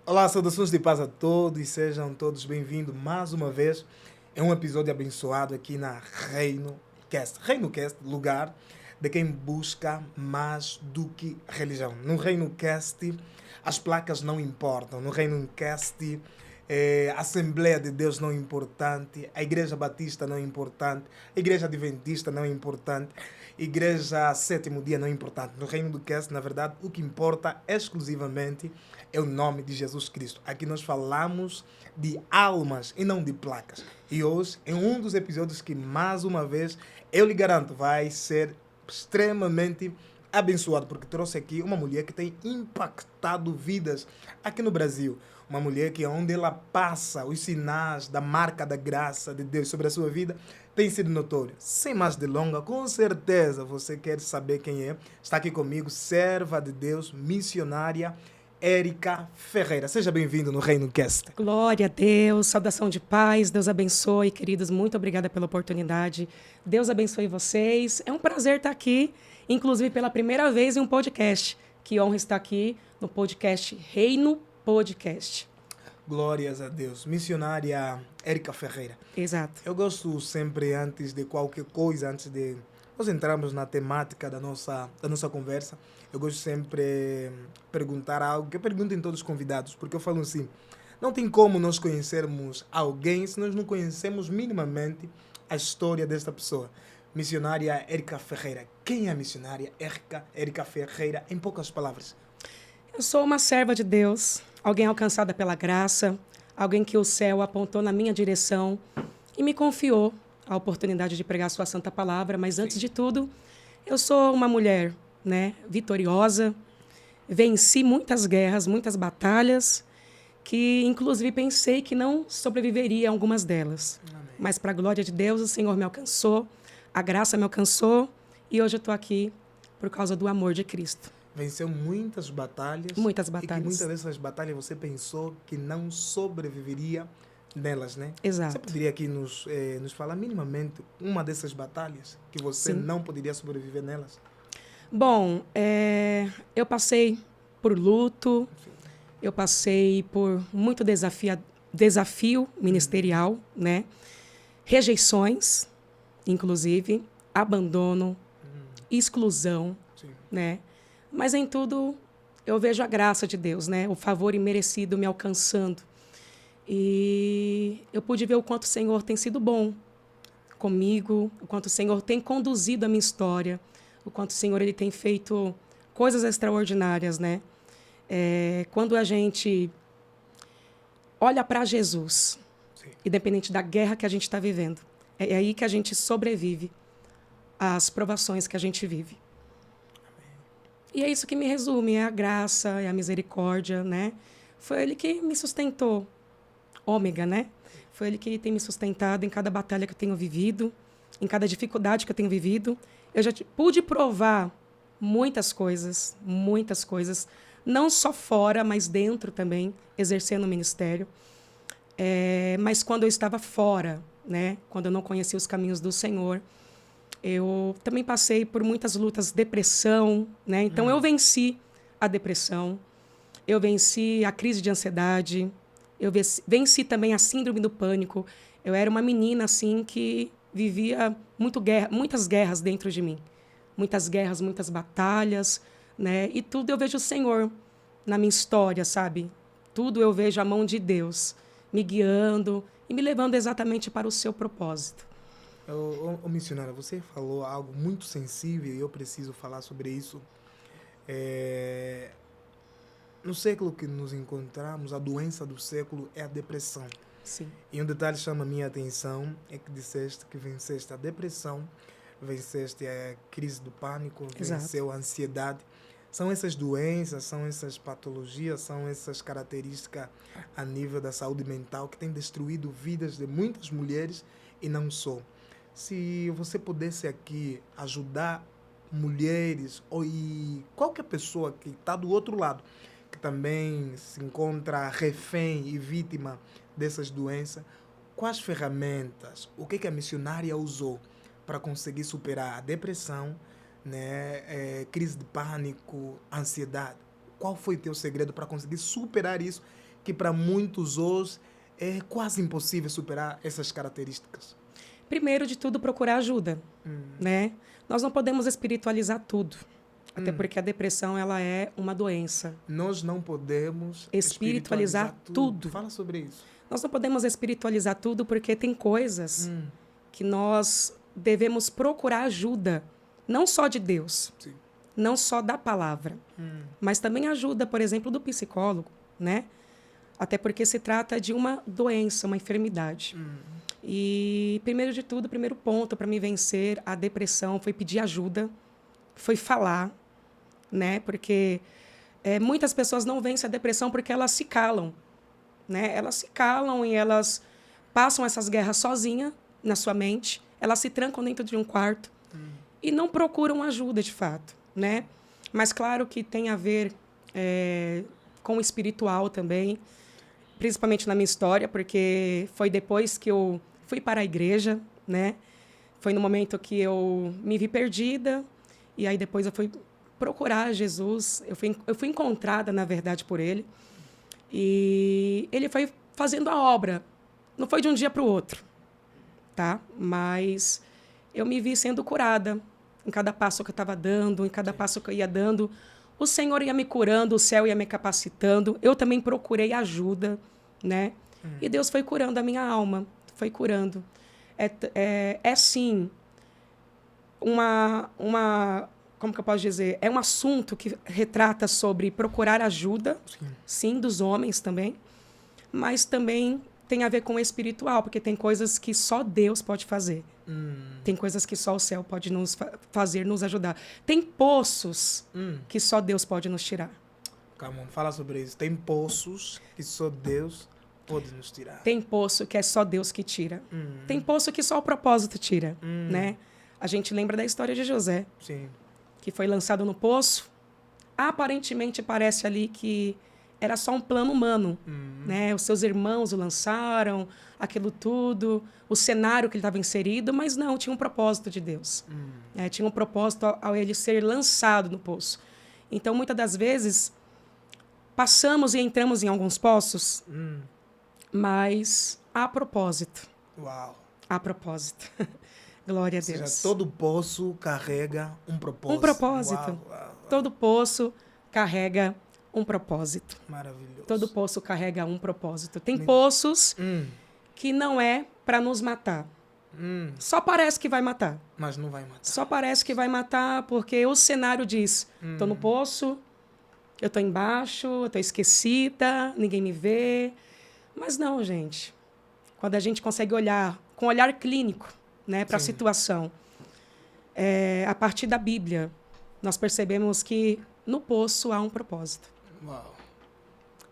Olá, saudações de paz a todos e sejam todos bem-vindos mais uma vez. É um episódio abençoado aqui na Reino Cast. Reino Cast, lugar de quem busca mais do que religião. No Reino Cast, as placas não importam. No Reino Cast, a Assembleia de Deus não é importante, a Igreja Batista não é importante, a Igreja Adventista não é importante, a Igreja Sétimo Dia não é importante. No Reino do Cast, na verdade, o que importa exclusivamente é o nome de Jesus Cristo. Aqui nós falamos de almas e não de placas. E hoje, em um dos episódios que, mais uma vez, eu lhe garanto, vai ser extremamente abençoado, porque trouxe aqui uma mulher que tem impactado vidas aqui no Brasil. Uma mulher que, onde ela passa, os sinais da marca da graça de Deus sobre a sua vida tem sido notório. Sem mais delongas, com certeza você quer saber quem é. Está aqui comigo, serva de Deus, missionária, Érica Ferreira. Seja bem-vindo no Reino Cast. Glória a Deus, saudação de paz, Deus abençoe, queridos, muito obrigada pela oportunidade. Deus abençoe vocês. É um prazer estar aqui, inclusive pela primeira vez em um podcast. Que honra estar aqui no podcast Reino Podcast. Glórias a Deus. Missionária Érica Ferreira. Exato. Eu gosto sempre, antes de qualquer coisa, antes de nós entrarmos na temática da nossa conversa, eu gosto sempre de perguntar algo que eu pergunto em todos os convidados, porque eu falo assim, não tem como nós conhecermos alguém se nós não conhecemos minimamente a história desta pessoa. Missionária Érica Ferreira. Quem é a missionária Érica Ferreira, em poucas palavras? Eu sou uma serva de Deus, alguém alcançada pela graça, alguém que o céu apontou na minha direção e me confiou a oportunidade de pregar a sua santa palavra, mas antes de tudo, eu sou uma mulher, vitoriosa, venci muitas guerras, muitas batalhas, que inclusive pensei que não sobreviveria a algumas delas. Amém. Mas para a glória de Deus, o Senhor me alcançou, a graça me alcançou e hoje eu estou aqui por causa do amor de Cristo. Venceu muitas batalhas. Muitas E que batalhas. muitas dessas batalhas você pensou que não sobreviveria nelas, né? Você Exato. poderia aqui nos falar minimamente uma dessas batalhas que você Sim. não poderia sobreviver nelas? Bom, eu passei por luto, eu passei por muito desafio ministerial, né? Rejeições, inclusive, abandono, exclusão, Sim. né? Mas em tudo eu vejo a graça de Deus, né? O favor imerecido me alcançando. E eu pude ver o quanto o Senhor tem sido bom comigo, o quanto o Senhor tem conduzido a minha história, o quanto o Senhor ele tem feito coisas extraordinárias, né? Quando a gente olha para Jesus, Sim. independente da guerra que a gente está vivendo, é aí que a gente sobrevive às provações que a gente vive. E é isso que me resume, é a graça, é a misericórdia, né? Foi Ele que me sustentou, ômega, né? Foi Ele que tem me sustentado em cada batalha que eu tenho vivido, em cada dificuldade que eu tenho vivido. Eu já pude provar muitas coisas, não só fora, mas dentro também, exercendo o ministério. Mas quando eu estava fora, né? Quando eu não conhecia os caminhos do Senhor, eu também passei por muitas lutas, depressão, né? Então, eu venci a depressão, eu venci a crise de ansiedade, eu venci também a síndrome do pânico. Eu era uma menina, assim, que vivia muitas guerras dentro de mim. Muitas guerras, muitas batalhas, né? E tudo eu vejo o Senhor na minha história, sabe? Tudo eu vejo a mão de Deus me guiando e me levando exatamente para o seu propósito. Missionária, você falou algo muito sensível e eu preciso falar sobre isso. No século que nos encontramos, a doença do século é a depressão. Sim. E um detalhe chama a minha atenção, é que disseste que venceste a depressão, venceste a crise do pânico, Exato. venceu a ansiedade. São essas doenças, são essas patologias, são essas características a nível da saúde mental que têm destruído vidas de muitas mulheres e não só. Se você pudesse aqui ajudar mulheres e qualquer pessoa que está do outro lado, que também se encontra refém e vítima dessas doenças, quais ferramentas, o que a missionária usou para conseguir superar a depressão, crise de pânico, ansiedade? Qual foi o teu segredo para conseguir superar isso que para muitos hoje é quase impossível superar essas características? Primeiro de tudo, procurar ajuda, né? Nós não podemos espiritualizar tudo, até porque a depressão ela é uma doença. Nós não podemos Espiritualizar tudo. Fala sobre isso. Nós não podemos espiritualizar tudo porque tem coisas que nós devemos procurar ajuda, não só de Deus, Sim. não só da palavra, mas também ajuda, por exemplo, do psicólogo, né? Até porque se trata de uma doença, uma enfermidade. E, primeiro de tudo, o primeiro ponto para me vencer a depressão foi pedir ajuda, foi falar, né? Porque muitas pessoas não vencem a depressão porque elas se calam, né? Elas se calam e elas passam essas guerras sozinha na sua mente, elas se trancam dentro de um quarto e não procuram ajuda, de fato, né? Mas claro que tem a ver com o espiritual também, principalmente na minha história, porque foi depois que eu fui para a igreja, né? Foi no momento que eu me vi perdida, e aí depois eu fui procurar Jesus, eu fui encontrada, na verdade, por ele, e ele foi fazendo a obra. Não foi de um dia para o outro, tá? Mas eu me vi sendo curada em cada passo que eu estava dando, em cada passo que eu ia dando. O Senhor ia me curando, o céu ia me capacitando. Eu também procurei ajuda, né? E Deus foi curando a minha alma, foi curando. Sim, como que eu posso dizer? É um assunto que retrata sobre procurar ajuda, sim, dos homens também, mas também tem a ver com o espiritual, porque tem coisas que só Deus pode fazer. Tem coisas que só o céu pode nos fazer, nos ajudar. Tem poços que só Deus pode nos tirar. Calma, fala sobre isso. Tem poços que só Deus pode nos tirar. Tem poço que é só Deus que tira. Tem poço que só o propósito tira, né? A gente lembra da história de José, Sim. que foi lançado no poço. Aparentemente parece ali que era só um plano humano, né? Os seus irmãos o lançaram, aquilo tudo, o cenário que ele estava inserido, mas não, tinha um propósito de Deus. Tinha um propósito ao ele ser lançado no poço. Então, muitas das vezes, passamos e entramos em alguns poços, mas há propósito. Uau. Há propósito. Glória a Deus. Ou seja, todo poço carrega um propósito. Um propósito. Uau, uau, uau. Todo poço carrega um propósito. Maravilhoso. Todo poço carrega um propósito. Tem poços que não é para nos matar. Só parece que vai matar. Mas não vai matar. Só parece que vai matar porque o cenário diz: estou no poço, eu estou embaixo, eu estou esquecida, ninguém me vê. Mas não, gente. Quando a gente consegue olhar com um olhar clínico, né, para a situação, a partir da Bíblia, nós percebemos que no poço há um propósito. Uau.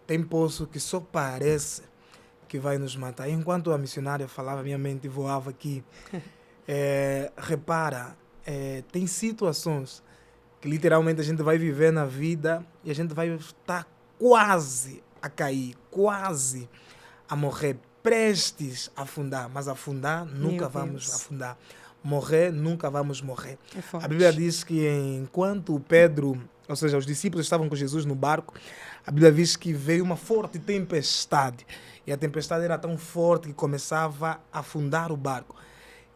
Tem poço que só parece que vai nos matar. Enquanto a missionária falava, minha mente voava aqui. Repara, tem situações que literalmente a gente vai viver na vida e a gente vai estar quase a cair, quase a morrer, prestes a afundar. Mas afundar, nunca vamos afundar. Morrer, nunca vamos morrer. É forte. A Bíblia diz que enquanto Pedro, ou seja, os discípulos estavam com Jesus no barco, a Bíblia diz que veio uma forte tempestade. E a tempestade era tão forte que começava a afundar o barco.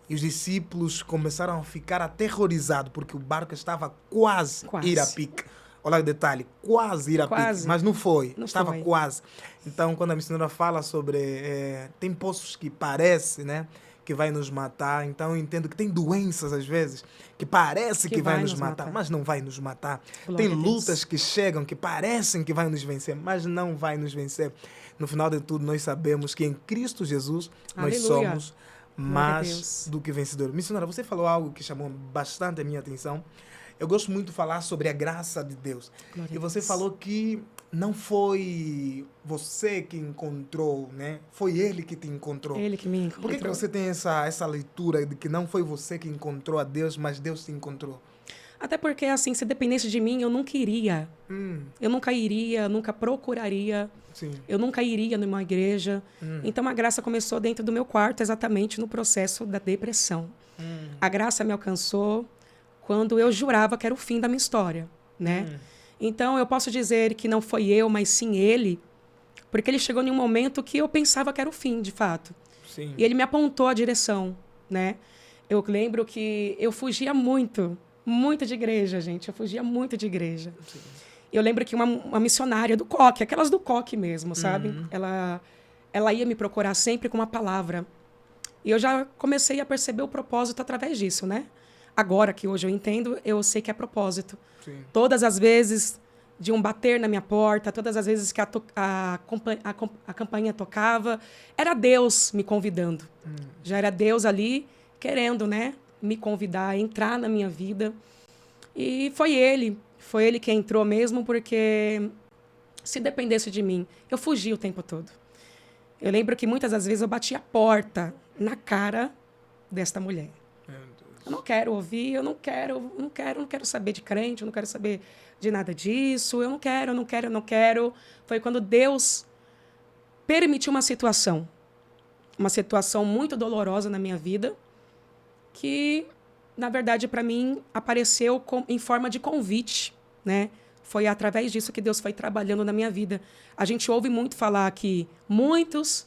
E os discípulos começaram a ficar aterrorizados, porque o barco estava quase ir a pique. Olha o detalhe, quase ir a pique, mas não foi, estava quase. Então, quando a missionária fala sobre... tem poços que parece, né, que vai nos matar. Então, eu entendo que tem doenças, às vezes, que parece que vai nos matar, mas não vai nos matar. Tem lutas que chegam, que parecem que vai nos vencer, mas não vai nos vencer. No final de tudo, nós sabemos que em Cristo Jesus, nós somos mais do que vencedores. Missionária, você falou algo que chamou bastante a minha atenção. Eu gosto muito de falar sobre a graça de Deus. E você falou que não foi você que encontrou, né? Foi Ele que te encontrou. Ele que me encontrou. Por que você tem essa leitura de que não foi você que encontrou a Deus, mas Deus te encontrou? Até porque, assim, se dependesse de mim, eu nunca iria. Eu nunca iria, nunca procuraria. Sim. Eu nunca iria numa igreja. Então, a graça começou dentro do meu quarto, exatamente no processo da depressão. A graça me alcançou quando eu jurava que era o fim da minha história, né? Então, eu posso dizer que não foi eu, mas sim Ele, Porque ele chegou em um momento que eu pensava que era o fim, de fato. Sim. E ele me apontou a direção, né? Eu lembro que eu fugia muito de igreja, gente. Eu fugia muito de igreja. Sim. Eu lembro que uma missionária do coque, aquelas do coque mesmo, sabe? Uhum. Ela ia me procurar sempre com uma palavra. E eu já comecei a perceber o propósito através disso, né? Agora que hoje eu entendo, eu sei que é propósito. Sim. Todas as vezes de um bater na minha porta, todas as vezes que a campainha tocava, era Deus me convidando. Já era Deus ali querendo, né, me convidar a entrar na minha vida. E foi ele que entrou mesmo, porque se dependesse de mim, eu fugia o tempo todo. Eu lembro que muitas das vezes eu batia a porta na cara desta mulher. Eu não quero ouvir, eu não quero saber de crente, eu não quero saber de nada disso, eu não quero. Foi quando Deus permitiu uma situação muito dolorosa na minha vida, que, na verdade, para mim, apareceu em forma de convite, né? Foi através disso que Deus foi trabalhando na minha vida. A gente ouve muito falar que muitos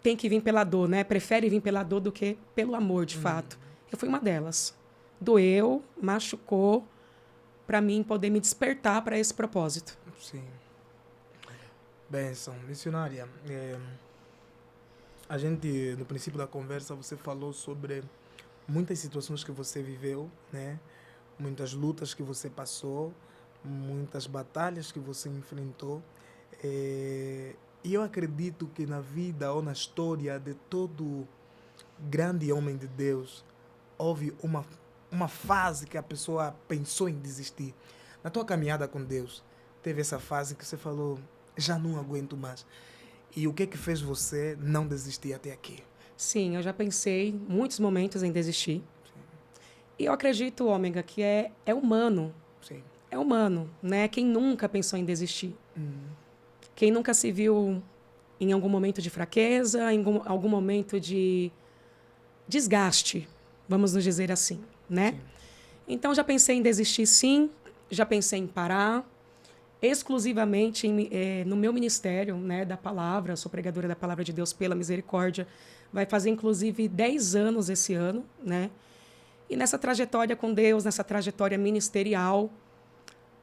têm que vir pela dor, né? Preferem vir pela dor do que pelo amor, de fato. Eu fui uma delas. Doeu, machucou, para mim poder me despertar para esse propósito. Sim. Benção. Missionária, a gente, no princípio da conversa, você falou sobre muitas situações que você viveu, né? Muitas lutas que você passou, muitas batalhas que você enfrentou. E eu acredito que na vida ou na história de todo grande homem de Deus, houve uma fase que a pessoa pensou em desistir. Na tua caminhada com Deus, teve essa fase que você falou, já não aguento mais. E o que fez você não desistir até aqui? Sim, eu já pensei muitos momentos em desistir. Sim. E eu acredito, Ômega, que é humano. Sim. É humano, né? Quem nunca pensou em desistir? Quem nunca se viu em algum momento de fraqueza, em algum momento de desgaste, vamos nos dizer assim, né? Sim. Então, já pensei em desistir, sim. Já pensei em parar. Exclusivamente no meu ministério, né, da palavra, sou pregadora da palavra de Deus pela misericórdia, vai fazer inclusive 10 anos esse ano, né? E nessa trajetória com Deus, nessa trajetória ministerial,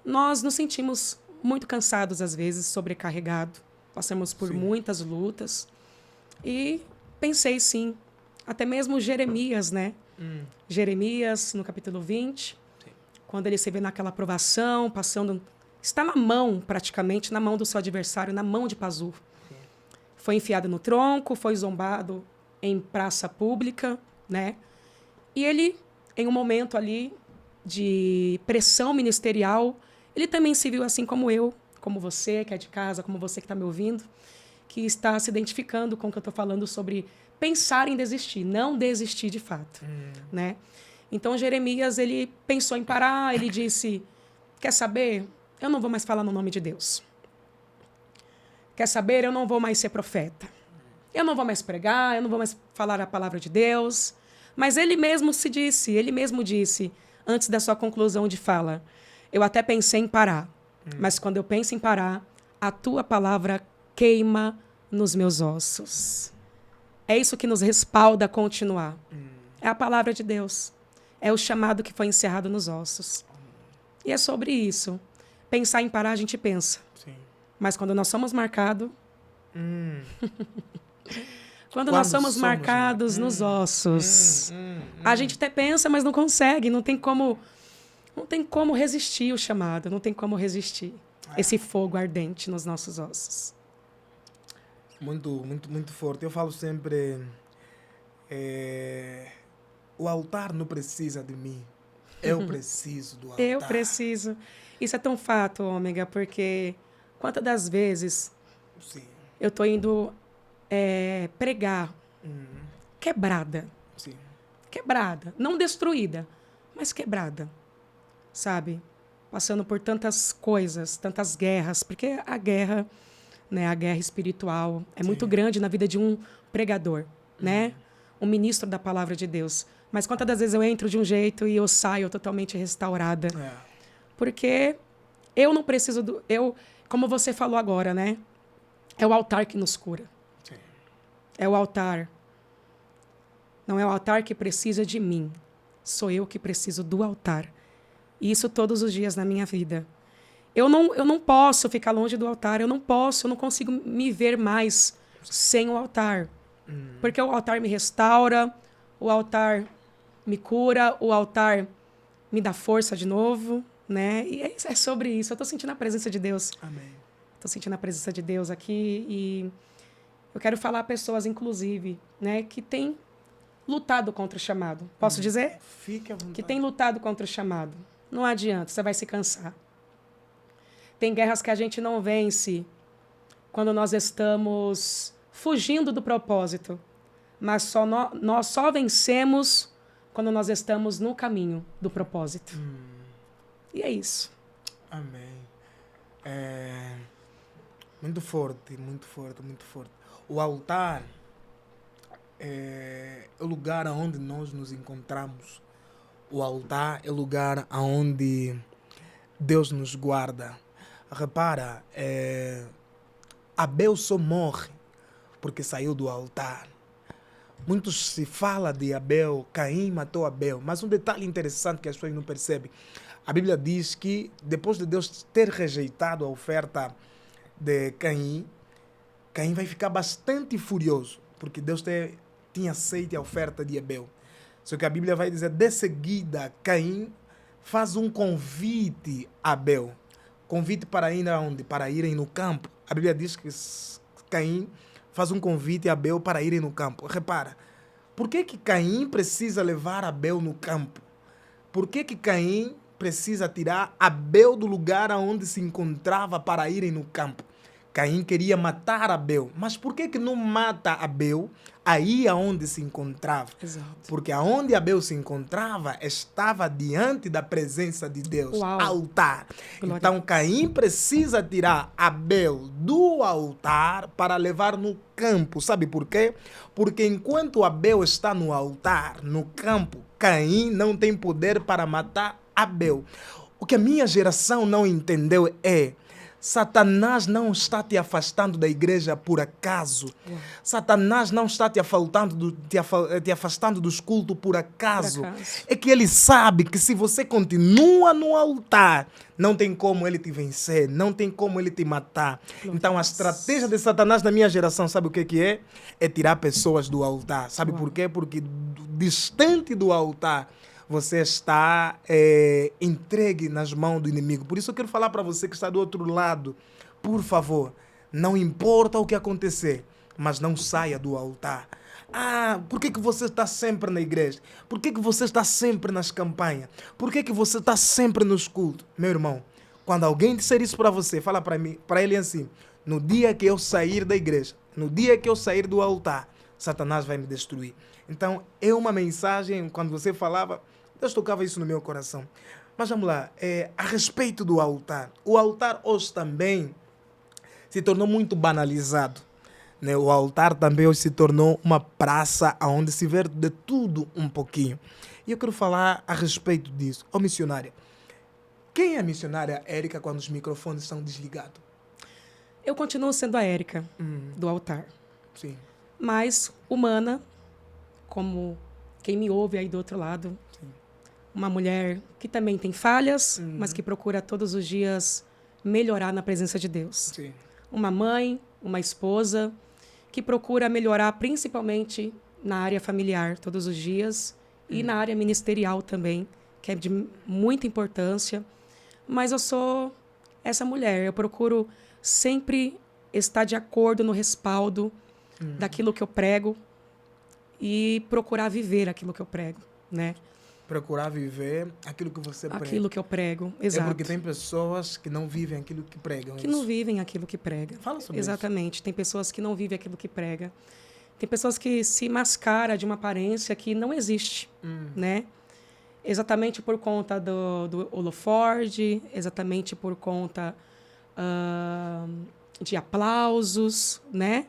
nós nos sentimos muito cansados às vezes, sobrecarregados, passamos por muitas lutas e pensei sim, até mesmo Jeremias, né? Jeremias, no capítulo 20, quando ele se vê naquela provação, passando... Está na mão, praticamente, na mão do seu adversário, na mão de Pazur. Foi enfiado no tronco, foi zombado em praça pública, né? E ele, em um momento ali de pressão ministerial, ele também se viu assim como eu, como você que é de casa, como você que está me ouvindo, que está se identificando com o que eu estou falando sobre pensar em desistir, não desistir de fato, né? Então, Jeremias, ele pensou em parar, ele disse, quer saber... Eu não vou mais falar no nome de Deus. Quer saber? Eu não vou mais ser profeta. Eu não vou mais pregar, eu não vou mais falar a palavra de Deus. Mas ele mesmo disse, antes da sua conclusão de fala, eu até pensei em parar, mas quando eu penso em parar, a tua palavra queima nos meus ossos. É isso que nos respalda a continuar. É a palavra de Deus. É o chamado que foi encerrado nos ossos. E é sobre isso. Pensar em parar, a gente pensa. Sim. Mas quando nós somos marcados... quando nós somos marcados nos ossos, a gente até pensa, mas não consegue. Não tem como resistir o chamado. Não tem como resistir esse fogo ardente nos nossos ossos. Muito, muito, muito forte. Eu falo sempre... o altar não precisa de mim. Eu preciso do altar. Eu preciso... Isso é tão fato, Ômega, porque quantas das vezes eu estou indo pregar quebrada. Sim. Quebrada. Não destruída, mas quebrada. Sabe? Passando por tantas coisas, tantas guerras. Porque a guerra, né, a guerra espiritual é muito grande na vida de um pregador, né? Um ministro da palavra de Deus. Mas quantas das vezes eu entro de um jeito e eu saio totalmente restaurada. Porque eu não preciso como você falou agora, né? É o altar que nos cura. Sim. É o altar. Não é o altar que precisa de mim. Sou eu que preciso do altar. E isso todos os dias na minha vida. Eu não posso ficar longe do altar. Eu não consigo me ver mais sem o altar. Porque o altar me restaura, o altar me cura, o altar me dá força de novo, né? E é sobre isso. Eu estou sentindo a presença de Deus. Amém. Estou sentindo a presença de Deus aqui e eu quero falar a pessoas, inclusive, né, que têm lutado contra o chamado. Posso dizer? Fique à vontade. Que têm lutado contra o chamado. Não adianta, você vai se cansar. Tem guerras que a gente não vence quando nós estamos fugindo do propósito, mas nós só vencemos quando nós estamos no caminho do propósito. E é isso. Amém. Muito forte, muito forte, muito forte. O altar é o lugar onde nós nos encontramos. O altar é o lugar onde Deus nos guarda. Repara, Abel só morre porque saiu do altar. Muitos se fala de Abel, Caim matou Abel, mas um detalhe interessante que as pessoas não percebem. A Bíblia diz que depois de Deus ter rejeitado a oferta de Caim, Caim vai ficar bastante furioso, porque Deus tinha aceito a oferta de Abel. Só que a Bíblia vai dizer, de seguida, Caim faz um convite a Abel. Convite para ir aonde? Para irem no campo. A Bíblia diz que Caim faz um convite a Abel para irem no campo. Repara, por que Caim precisa levar Abel no campo? Por que Caim precisa tirar Abel do lugar onde se encontrava para irem no campo? Caim queria matar Abel, mas por que não mata Abel aí aonde se encontrava? Exato. Porque aonde Abel se encontrava estava diante da presença de Deus, Uau. altar. Glória. Então Caim precisa tirar Abel do altar para levar no campo. Sabe por quê? Porque enquanto Abel está no altar, no campo, Caim não tem poder para matar Abel. O que a minha geração não entendeu é: Satanás não está te afastando da igreja por acaso. Satanás não está te afastando dos cultos por acaso. É que ele sabe que se você continua no altar, não tem como ele te vencer, não tem como ele te matar. Então a estratégia de Satanás na minha geração, sabe o que é? É tirar pessoas do altar. Sabe por quê? Porque distante do altar, você está entregue nas mãos do inimigo. Por isso eu quero falar para você que está do outro lado. Por favor, não importa o que acontecer, mas não saia do altar. Por que você está sempre na igreja? Por que você está sempre nas campanhas? Por que você está sempre nos cultos? Meu irmão, quando alguém disser isso para você, fala para ele assim: no dia que eu sair da igreja, no dia que eu sair do altar, Satanás vai me destruir. Então, é uma mensagem, quando você falava, Deus tocava isso no meu coração. Mas vamos lá, a respeito do altar. O altar hoje também se tornou muito banalizado, né? O altar também hoje se tornou uma praça onde se vê de tudo um pouquinho. E eu quero falar a respeito disso. Ô missionária, quem é a missionária Érica quando os microfones estão desligados? Eu continuo sendo a Érica do altar. Sim. Mas humana, como quem me ouve aí do outro lado. Sim. Uma mulher que também tem falhas, mas que procura todos os dias melhorar na presença de Deus. Sim. Uma mãe, uma esposa, que procura melhorar principalmente na área familiar todos os dias e na área ministerial também, que é de muita importância. Mas eu sou essa mulher, eu procuro sempre estar de acordo no respaldo daquilo que eu prego e procurar viver aquilo que eu prego, né? Procurar viver aquilo que você prega. Aquilo que eu prego, exato. É porque tem pessoas que não vivem aquilo que pregam. Que não vivem aquilo que prega. Fala sobre Exatamente. Isso. Tem pessoas que não vivem aquilo que prega. Tem pessoas que se mascaram de uma aparência que não existe, né? Exatamente por conta do holofote, exatamente por conta de aplausos, né?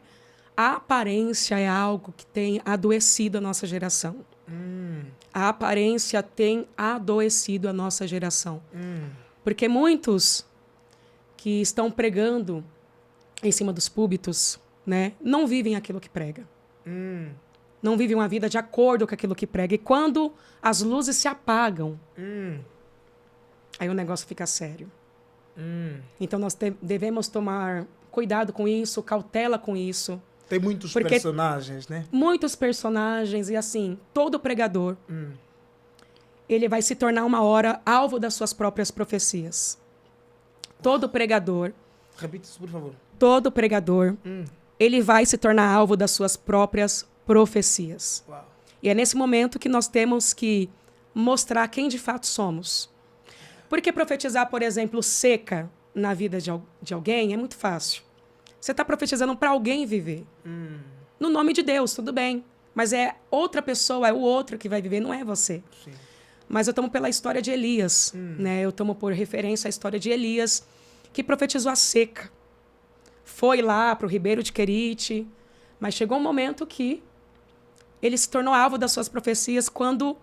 A aparência é algo que tem adoecido a nossa geração. A aparência tem adoecido a nossa geração. Porque muitos que estão pregando em cima dos púlpitos, né, não vivem aquilo que prega. Não vivem uma vida de acordo com aquilo que prega. E quando as luzes se apagam, aí o negócio fica sério. Então nós devemos tomar cuidado com isso, cautela com isso. Tem muitos personagens, né? Muitos personagens. E assim, todo pregador, ele vai se tornar uma hora alvo das suas próprias profecias. Todo pregador... Repita isso, por favor. Todo pregador, ele vai se tornar alvo das suas próprias profecias. Uau. E é nesse momento que nós temos que mostrar quem de fato somos. Porque profetizar, por exemplo, seca na vida de alguém é muito fácil. Você está profetizando para alguém viver. No nome de Deus, tudo bem. Mas é outra pessoa, é o outro que vai viver, não é você. Sim. Mas eu tomo pela história de Elias. Né? Eu tomo por referência a história de Elias, que profetizou a seca. Foi lá para o ribeiro de Querite, mas chegou um momento que ele se tornou alvo das suas profecias quando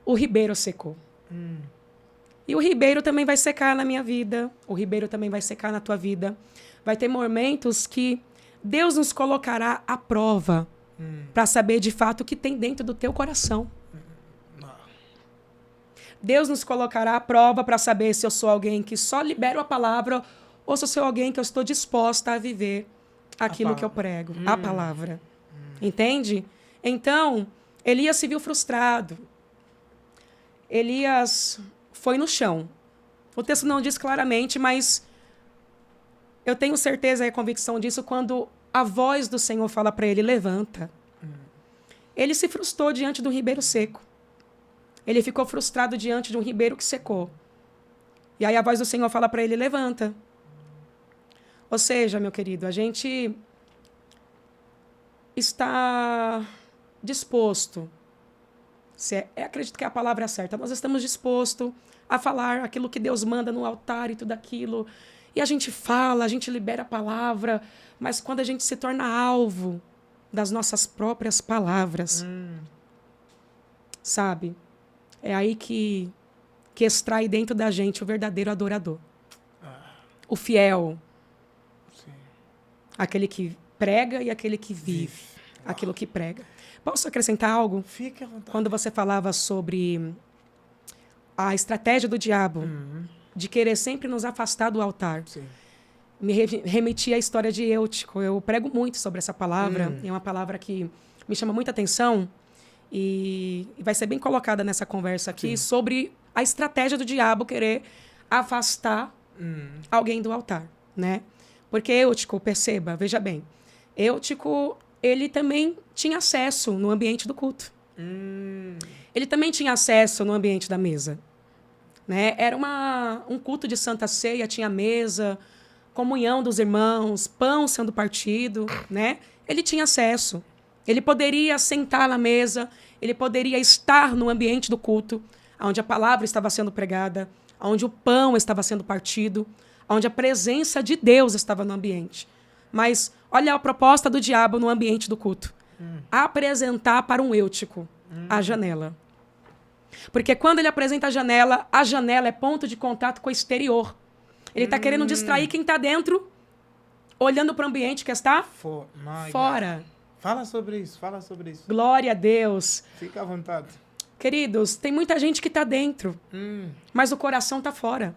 o ribeiro secou. E o ribeiro também vai secar na minha vida, o ribeiro também vai secar na tua vida. Vai ter momentos que Deus nos colocará à prova para saber de fato o que tem dentro do teu coração. Deus nos colocará à prova para saber se eu sou alguém que só libero a palavra ou se eu sou alguém que eu estou disposta a viver aquilo que eu prego, a palavra. Entende? Então, Elias se viu frustrado. Elias foi no chão. O texto não diz claramente, mas eu tenho certeza e convicção disso quando a voz do Senhor fala para ele, levanta. Ele se frustrou diante do ribeiro seco. Ele ficou frustrado diante de um ribeiro que secou. E aí a voz do Senhor fala para ele, levanta. Ou seja, meu querido, a gente está disposto, acredito que é a palavra certa, nós estamos dispostos a falar aquilo que Deus manda no altar e tudo aquilo. E a gente fala, a gente libera a palavra, mas quando a gente se torna alvo das nossas próprias palavras, sabe? É aí que extrai dentro da gente o verdadeiro adorador. O fiel. Sim. Aquele que prega e aquele que vive. Aquilo que prega. Posso acrescentar algo? Fique à vontade. Quando você falava sobre a estratégia do diabo de querer sempre nos afastar do altar, Sim. me remetia à história de Eutico. Eu prego muito sobre essa palavra. É uma palavra que me chama muita atenção e vai ser bem colocada nessa conversa aqui sobre a estratégia do diabo querer afastar alguém do altar, né? Porque Eutico, perceba, veja bem, Eutico, ele também tinha acesso no ambiente do culto. Ele também tinha acesso no ambiente da mesa. Né? Era um culto de Santa Ceia, tinha mesa, comunhão dos irmãos, pão sendo partido. Né? Ele tinha acesso. Ele poderia sentar na mesa, ele poderia estar no ambiente do culto, onde a palavra estava sendo pregada, onde o pão estava sendo partido, onde a presença de Deus estava no ambiente. Mas olha a proposta do diabo no ambiente do culto. Apresentar para um Eutico a janela. Porque quando ele apresenta a janela é ponto de contato com o exterior. Ele está querendo distrair quem está dentro, olhando para o ambiente que está fora. Fala sobre isso, fala sobre isso. Glória a Deus. Fica à vontade. Queridos, tem muita gente que está dentro, mas o coração está fora.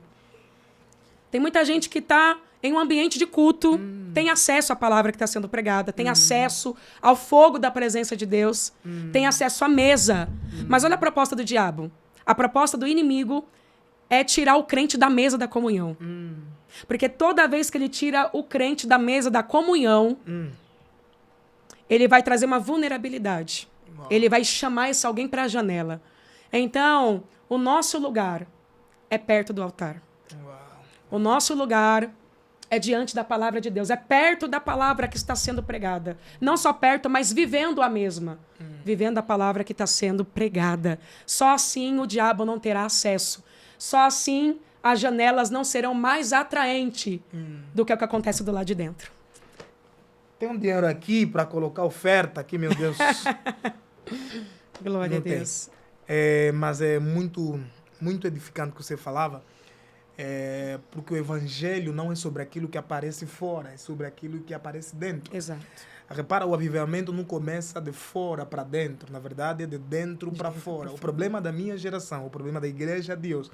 Tem muita gente que está em um ambiente de culto, tem acesso à palavra que está sendo pregada, tem acesso ao fogo da presença de Deus, tem acesso à mesa. Mas olha a proposta do diabo. A proposta do inimigo é tirar o crente da mesa da comunhão. Porque toda vez que ele tira o crente da mesa da comunhão, ele vai trazer uma vulnerabilidade. Uau. Ele vai chamar esse alguém para a janela. Então, o nosso lugar é perto do altar. Uau. O nosso lugar é diante da palavra de Deus. É perto da palavra que está sendo pregada. Não só perto, mas vivendo a mesma. Vivendo a palavra que está sendo pregada. Só assim o diabo não terá acesso. Só assim as janelas não serão mais atraentes do que o que acontece do lado de dentro. Tem um dinheiro aqui para colocar oferta aqui, meu Deus. Glória a Deus. Mas é muito, muito edificante o que você falava. Porque o evangelho não é sobre aquilo que aparece fora, é sobre aquilo que aparece dentro. Exato. Repara, o avivamento não começa de fora para dentro, na verdade é de dentro para fora. O problema da minha geração, o problema da igreja de Deus,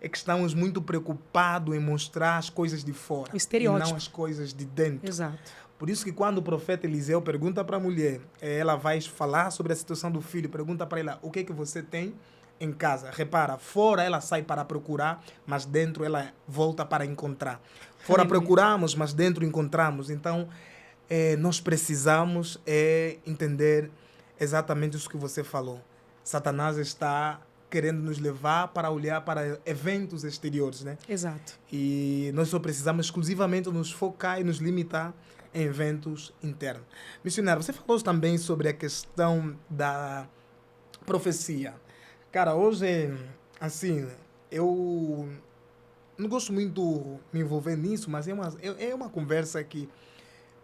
é que estamos muito preocupados em mostrar as coisas de fora O e estereótipo. não as coisas de dentro. Exato. Por isso que quando o profeta Eliseu pergunta para a mulher, ela vai falar sobre a situação do filho, pergunta para ela, o que é que você tem em casa? Repara, fora ela sai para procurar, mas dentro ela volta para encontrar. Fora Aleluia. procuramos, mas dentro encontramos. Então, nós precisamos entender exatamente isso que você falou. Satanás está querendo nos levar para olhar para eventos exteriores, né? Exato. E nós só precisamos exclusivamente nos focar e nos limitar em eventos internos. Missionário, você falou também sobre a questão da profecia. Cara, hoje, assim, eu não gosto muito de me envolver nisso, mas é uma conversa que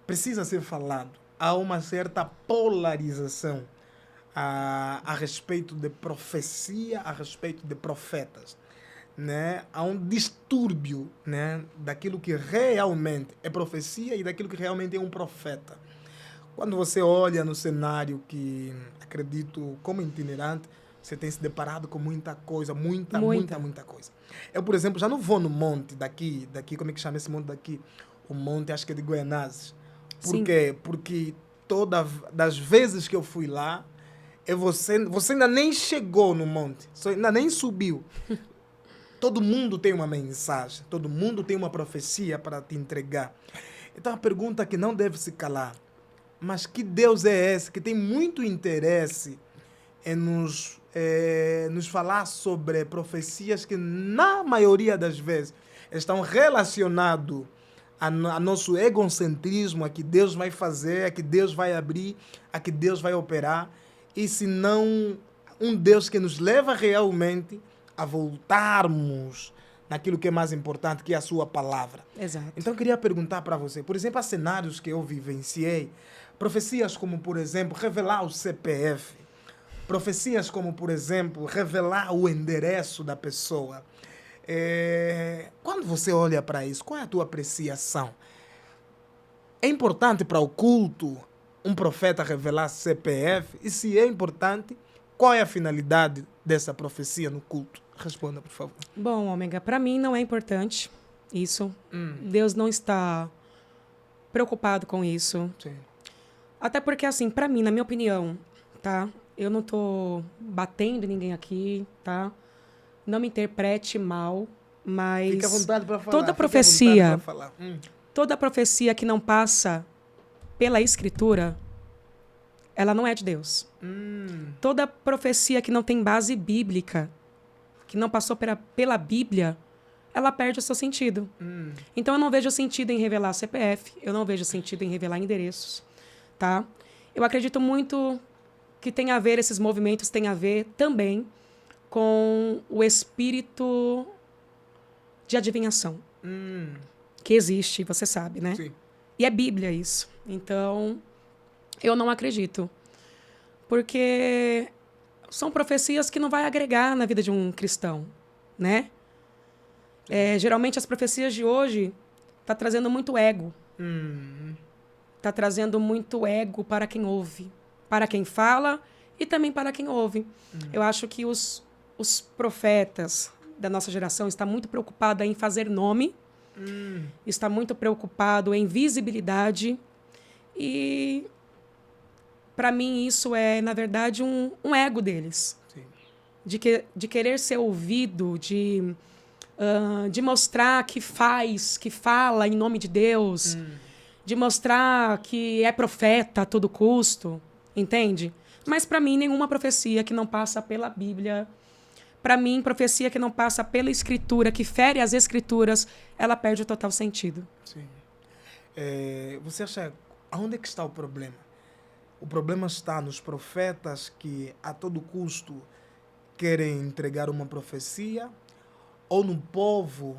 precisa ser falado. Há uma certa polarização a respeito de profecia, a respeito de profetas. Né? Há um distúrbio, né? Daquilo que realmente é profecia e daquilo que realmente é um profeta. Quando você olha no cenário que, acredito, como itinerante, você tem se deparado com muita coisa, muita coisa. Eu, por exemplo, já não vou no monte daqui, como é que chama esse monte daqui? O monte, acho que é de Goianazes. Por quê? Porque todas das vezes que eu fui lá, você ainda nem chegou no monte, você ainda nem subiu. Todo mundo tem uma mensagem, todo mundo tem uma profecia para te entregar. Então a pergunta que não deve se calar, mas que Deus é esse que tem muito interesse em nos falar sobre profecias que na maioria das vezes estão relacionadas a nosso egocentrismo, a que Deus vai fazer, a que Deus vai abrir, a que Deus vai operar, e se não um Deus que nos leva realmente a voltarmos naquilo que é mais importante, que é a sua palavra. Exato. Então eu queria perguntar para você, por exemplo, há cenários que eu vivenciei, profecias como, por exemplo, revelar o CPF, profecias como, por exemplo, revelar o endereço da pessoa. Quando você olha para isso, qual é a tua apreciação? É importante para o culto um profeta revelar CPF? E se é importante, qual é a finalidade dessa profecia no culto? Responda, por favor. Bom, Ômega, para mim não é importante isso. Deus não está preocupado com isso. Sim. Até porque, assim, para mim, na minha opinião, tá? Eu não tô batendo em ninguém aqui, tá? Não me interprete mal, mas Fica à vontade para falar. toda profecia, toda profecia que não passa pela Escritura, ela não é de Deus. Toda profecia que não tem base bíblica, que não passou pela Bíblia, ela perde o seu sentido. Então, eu não vejo sentido em revelar CPF, eu não vejo sentido em revelar endereços, tá? Eu acredito muito que tem a ver, esses movimentos têm a ver também com o espírito de adivinhação que existe, você sabe, né? Sim. E é Bíblia isso. Então, eu não acredito. Porque são profecias que não vai agregar na vida de um cristão, né? Geralmente as profecias de hoje tá trazendo muito ego. Tá trazendo muito ego para quem ouve, para quem fala e também para quem ouve. Eu acho que os profetas da nossa geração estão muito preocupados em fazer nome, está muito preocupado em visibilidade e para mim isso é, na verdade, um ego deles. Sim. De querer ser ouvido, de mostrar que fala em nome de Deus, de mostrar que é profeta a todo custo, entende? Mas para mim, nenhuma profecia que não passa pela Bíblia, para mim, profecia que não passa pela Escritura, que fere as Escrituras, ela perde o total sentido. Sim. Você acha, aonde é que está o problema? O problema está nos profetas que, a todo custo, querem entregar uma profecia, ou no povo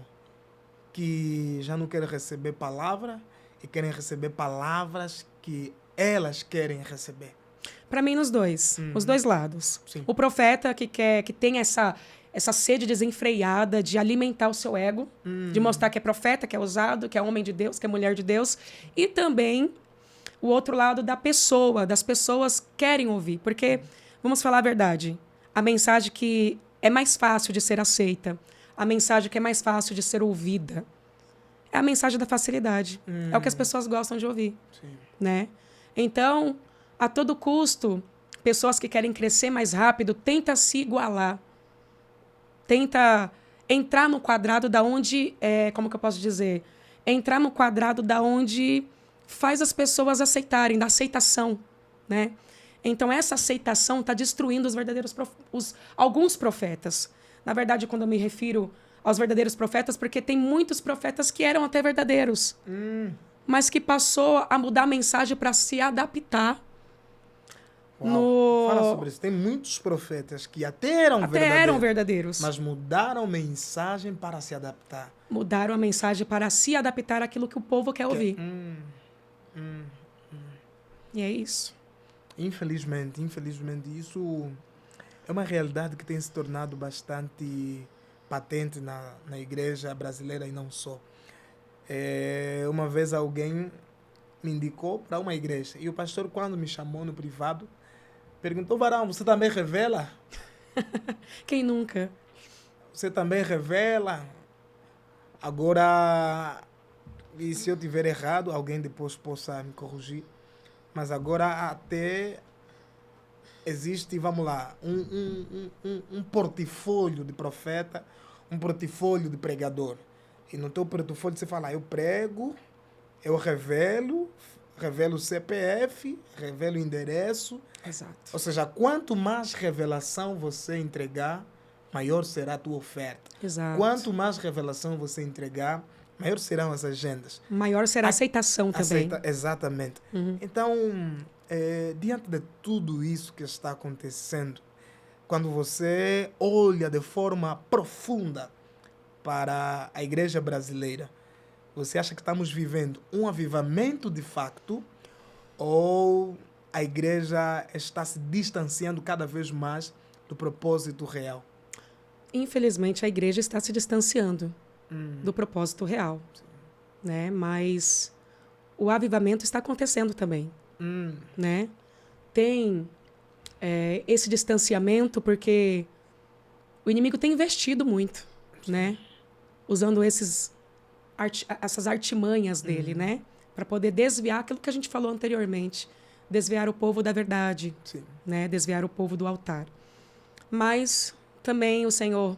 que já não quer receber palavra e querem receber palavras que elas querem receber? Para mim, nos dois. Os dois lados. Sim. O profeta que tem essa sede desenfreada de alimentar o seu ego, de mostrar que é profeta, que é ousado, que é homem de Deus, que é mulher de Deus. E também o outro lado da pessoa, das pessoas querem ouvir. Porque, vamos falar a verdade, a mensagem que é mais fácil de ser aceita, a mensagem que é mais fácil de ser ouvida, é a mensagem da facilidade. É o que as pessoas gostam de ouvir. Sim. Né? Então, a todo custo, pessoas que querem crescer mais rápido tentam se igualar. Tenta entrar no quadrado da onde... como que eu posso dizer? Entrar no quadrado da onde faz as pessoas aceitarem, da aceitação. Né? Então, essa aceitação está destruindo os verdadeiros alguns profetas. Na verdade, quando eu me refiro aos verdadeiros profetas, porque tem muitos profetas que eram até verdadeiros, mas que passou a mudar a mensagem para se adaptar. Fala sobre isso. Tem muitos profetas que até eram verdadeiros, mas mudaram a mensagem para se adaptar. Mudaram a mensagem para se adaptar àquilo que o povo quer ouvir. E é isso. Infelizmente, isso é uma realidade que tem se tornado bastante patente na igreja brasileira e não só. Uma vez alguém me indicou para uma igreja e o pastor, quando me chamou no privado, perguntou: Varão, você também revela? Quem nunca? Você também revela? Agora, e se eu tiver errado, alguém depois possa me corrigir, mas agora até existe, vamos lá, um portfólio de profeta, um portfólio de pregador. E no teu portfólio você fala: eu prego, eu revelo o CPF, revelo o endereço. Exato. Ou seja, quanto mais revelação você entregar, maior será a tua oferta. Exato. Quanto mais revelação você entregar, maior serão as agendas. Maior será a aceitação também. Exatamente. Então, diante de tudo isso que está acontecendo, quando você olha de forma profunda para a igreja brasileira, você acha que estamos vivendo um avivamento de facto ou a igreja está se distanciando cada vez mais do propósito real? Infelizmente, a igreja está se distanciando do propósito real. Né? Mas o avivamento está acontecendo também. Né? Tem esse distanciamento porque o inimigo tem investido muito, né? Usando essas artimanhas dele, né? Para poder desviar aquilo que a gente falou anteriormente, desviar o povo da verdade, né? Desviar o povo do altar. Mas também o Senhor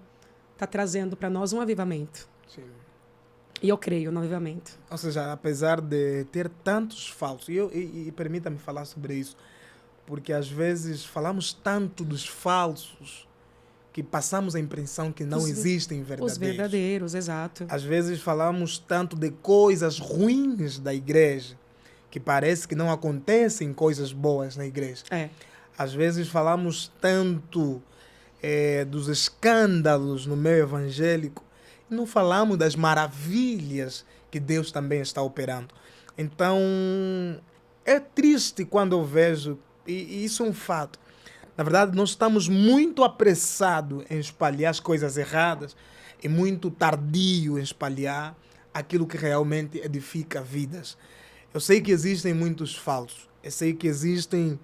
está trazendo para nós um avivamento. Sim. E eu creio no avivamento. Ou seja, apesar de ter tantos falsos, e permita-me falar sobre isso, porque às vezes falamos tanto dos falsos que passamos a impressão que não existem verdadeiros. Os verdadeiros, exato. Às vezes falamos tanto de coisas ruins da igreja que parece que não acontecem coisas boas na igreja. Às vezes falamos tanto dos escândalos no meio evangélico e não falamos das maravilhas que Deus também está operando. Então, é triste quando eu vejo, e isso é um fato. Na verdade, nós estamos muito apressados em espalhar as coisas erradas e muito tardio em espalhar aquilo que realmente edifica vidas. Eu sei que existem muitos falsos. Eu sei que existem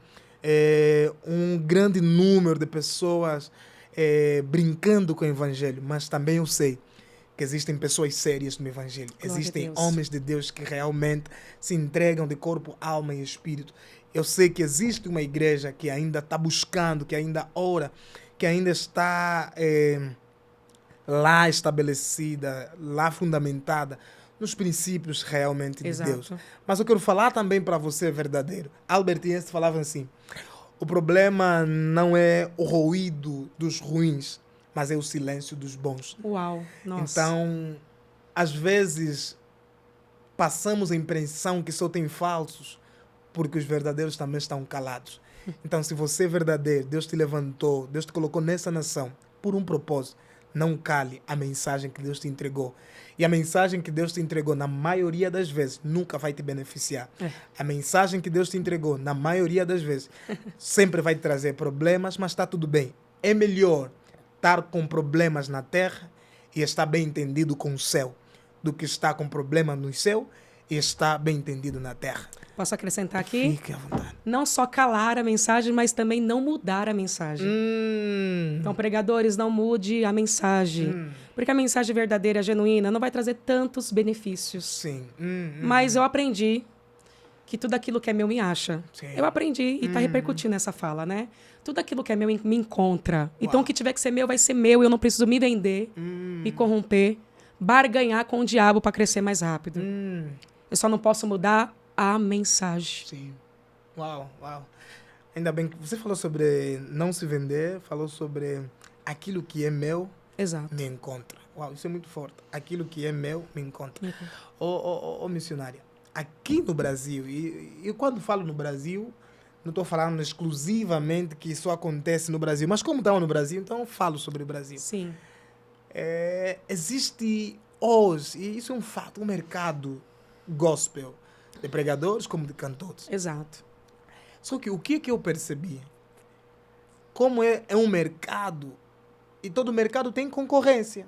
um grande número de pessoas brincando com o evangelho, mas também eu sei que existem pessoas sérias no evangelho. Glória existem a Deus. Homens de Deus que realmente se entregam de corpo, alma e espírito. Eu sei que existe uma igreja que ainda está buscando, que ainda ora, que ainda está lá estabelecida, lá fundamentada nos princípios realmente de Deus. Mas eu quero falar também para você verdadeiro. Albert Einstein falava assim: o problema não é o ruído dos ruins, mas é o silêncio dos bons. Uau, nossa. Então, às vezes, passamos a impressão que só tem falsos, porque os verdadeiros também estão calados. Então, se você é verdadeiro, Deus te levantou, Deus te colocou nessa nação por um propósito. Não cale a mensagem que Deus te entregou. E a mensagem que Deus te entregou, na maioria das vezes, nunca vai te beneficiar. A mensagem que Deus te entregou, na maioria das vezes, sempre vai te trazer problemas, mas está tudo bem. É melhor estar com problemas na terra e estar bem entendido com o céu, do que estar com problema no céu e estar bem entendido na terra. Posso acrescentar aqui? Fique à vontade. Não só calar a mensagem, mas também não mudar a mensagem. Então, pregadores, não mude a mensagem. Porque a mensagem verdadeira, genuína, não vai trazer tantos benefícios. Sim. Mas eu aprendi que tudo aquilo que é meu me acha. Sim. Eu aprendi e está repercutindo essa fala, né? Tudo aquilo que é meu me encontra. Então, o que tiver que ser meu, vai ser meu. Eu não preciso me vender, me corromper, barganhar com o diabo para crescer mais rápido. Eu só não posso mudar a mensagem. Sim. Uau. Ainda bem que você falou sobre não se vender, falou sobre aquilo que é meu, Exato. me encontra. Uau, isso é muito forte. Aquilo que é meu, me encontra. Ô, missionária, aqui no Brasil, e quando falo no Brasil, não estou falando exclusivamente que isso acontece no Brasil, mas como estamos no Brasil, então eu falo sobre o Brasil. Sim. Existe hoje, e isso é um fato, um mercado gospel, de pregadores como de cantores. Exato. Só que o que eu percebi? Como é um mercado, e todo mercado tem concorrência.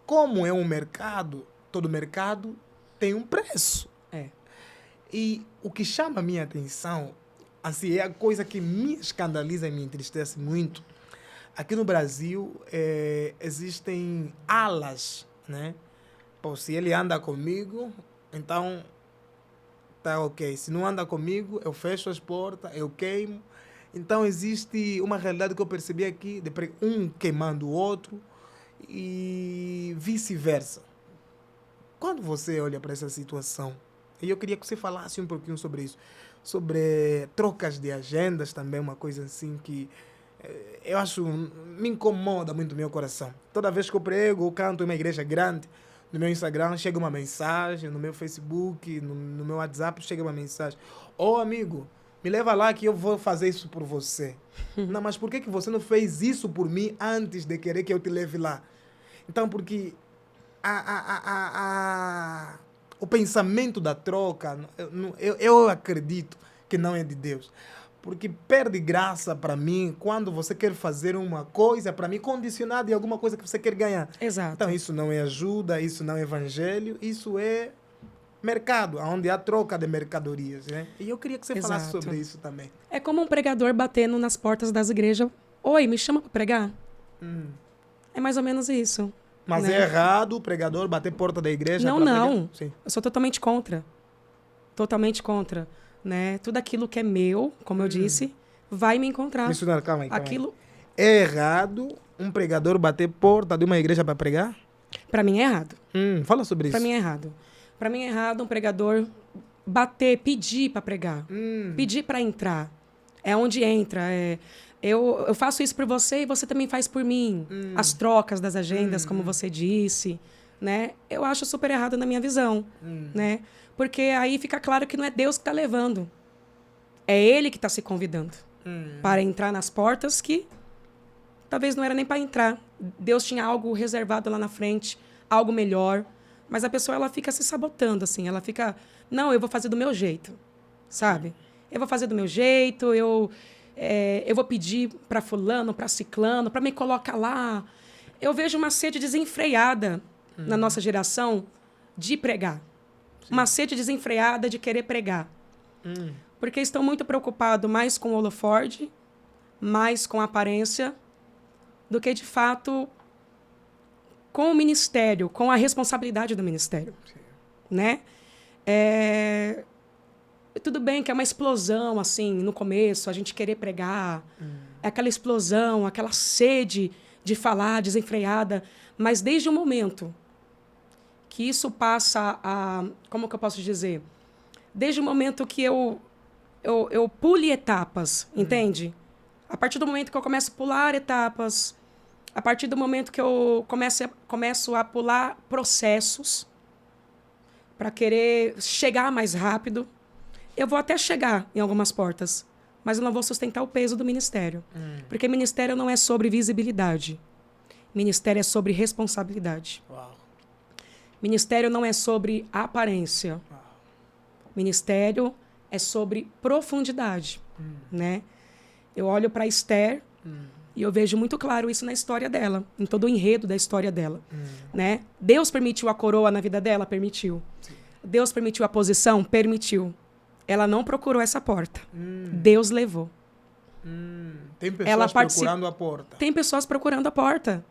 Como é um mercado, todo mercado tem um preço. E o que chama a minha atenção, assim, é a coisa que me escandaliza e me entristece muito. Aqui no Brasil existem alas, né? Pô, se ele anda comigo, então tá ok. Se não anda comigo, eu fecho as portas, eu queimo. Então existe uma realidade que eu percebi aqui, de um queimando o outro e vice-versa. Quando você olha para essa situação, e eu queria que você falasse um pouquinho sobre isso, sobre trocas de agendas também, uma coisa assim que eu acho, me incomoda muito o meu coração. Toda vez que eu prego ou canto em uma igreja grande, no meu Instagram chega uma mensagem, no meu Facebook, no meu WhatsApp chega uma mensagem. Ô amigo, me leva lá que eu vou fazer isso por você. Não, mas por que você não fez isso por mim antes de querer que eu te leve lá? Então, porque o pensamento da troca, eu acredito que não é de Deus. Porque perde graça para mim quando você quer fazer uma coisa, para mim, condicionada em alguma coisa que você quer ganhar. Exato. Então, isso não é ajuda, isso não é evangelho, isso é mercado, onde há troca de mercadorias, né? E eu queria que você falasse sobre isso também. É como um pregador batendo nas portas das igrejas. Oi, me chama para pregar? É mais ou menos isso. Mas né? é errado o pregador bater porta da igreja? Não. Sim. Eu sou totalmente contra. Totalmente contra. Né? Tudo aquilo que é meu, como eu disse, vai me encontrar. Missionário, calma aí. Aquilo... É errado um pregador bater porta de uma igreja para pregar? Para mim é errado. Fala sobre isso. Para mim é errado. Para mim é errado um pregador bater, pedir para pregar. Pedir para entrar. É onde entra. Eu faço isso por você e você também faz por mim. As trocas das agendas, como você disse. Né? Eu acho super errado na minha visão. Né? Porque aí fica claro que não é Deus que está levando. É Ele que está se convidando para entrar nas portas que talvez não era nem para entrar. Deus tinha algo reservado lá na frente, algo melhor. Mas a pessoa ela fica se sabotando, assim. Ela fica, não, eu vou fazer do meu jeito, sabe? Eu vou fazer do meu jeito, eu vou pedir para fulano, para ciclano, para me colocar lá. Eu vejo uma sede desenfreada na nossa geração de pregar. Sim. Uma sede desenfreada de querer pregar. Porque estão muito preocupados mais com o holofote, mais com a aparência, do que, de fato, com o ministério, com a responsabilidade do ministério. Sim. Né? Tudo bem que é uma explosão, assim, no começo, a gente querer pregar. É aquela explosão, aquela sede de falar desenfreada. Mas desde o momento que isso passa a... Como que eu posso dizer? Desde o momento que eu pule etapas, entende? A partir do momento que eu começo a pular etapas, a partir do momento que eu começo a pular processos para querer chegar mais rápido, eu vou até chegar em algumas portas, mas eu não vou sustentar o peso do ministério. Porque ministério não é sobre visibilidade. Ministério é sobre responsabilidade. Uau. Ministério não é sobre aparência. Uau. Ministério é sobre profundidade, né? Eu olho para Esther, E eu vejo muito claro isso na história dela, em todo o enredo da história dela. Né? Deus permitiu a coroa na vida dela? Permitiu. Deus permitiu a posição? Permitiu. Ela não procurou essa porta. Deus levou. Tem pessoas procurando a porta. Tem pessoas procurando a porta.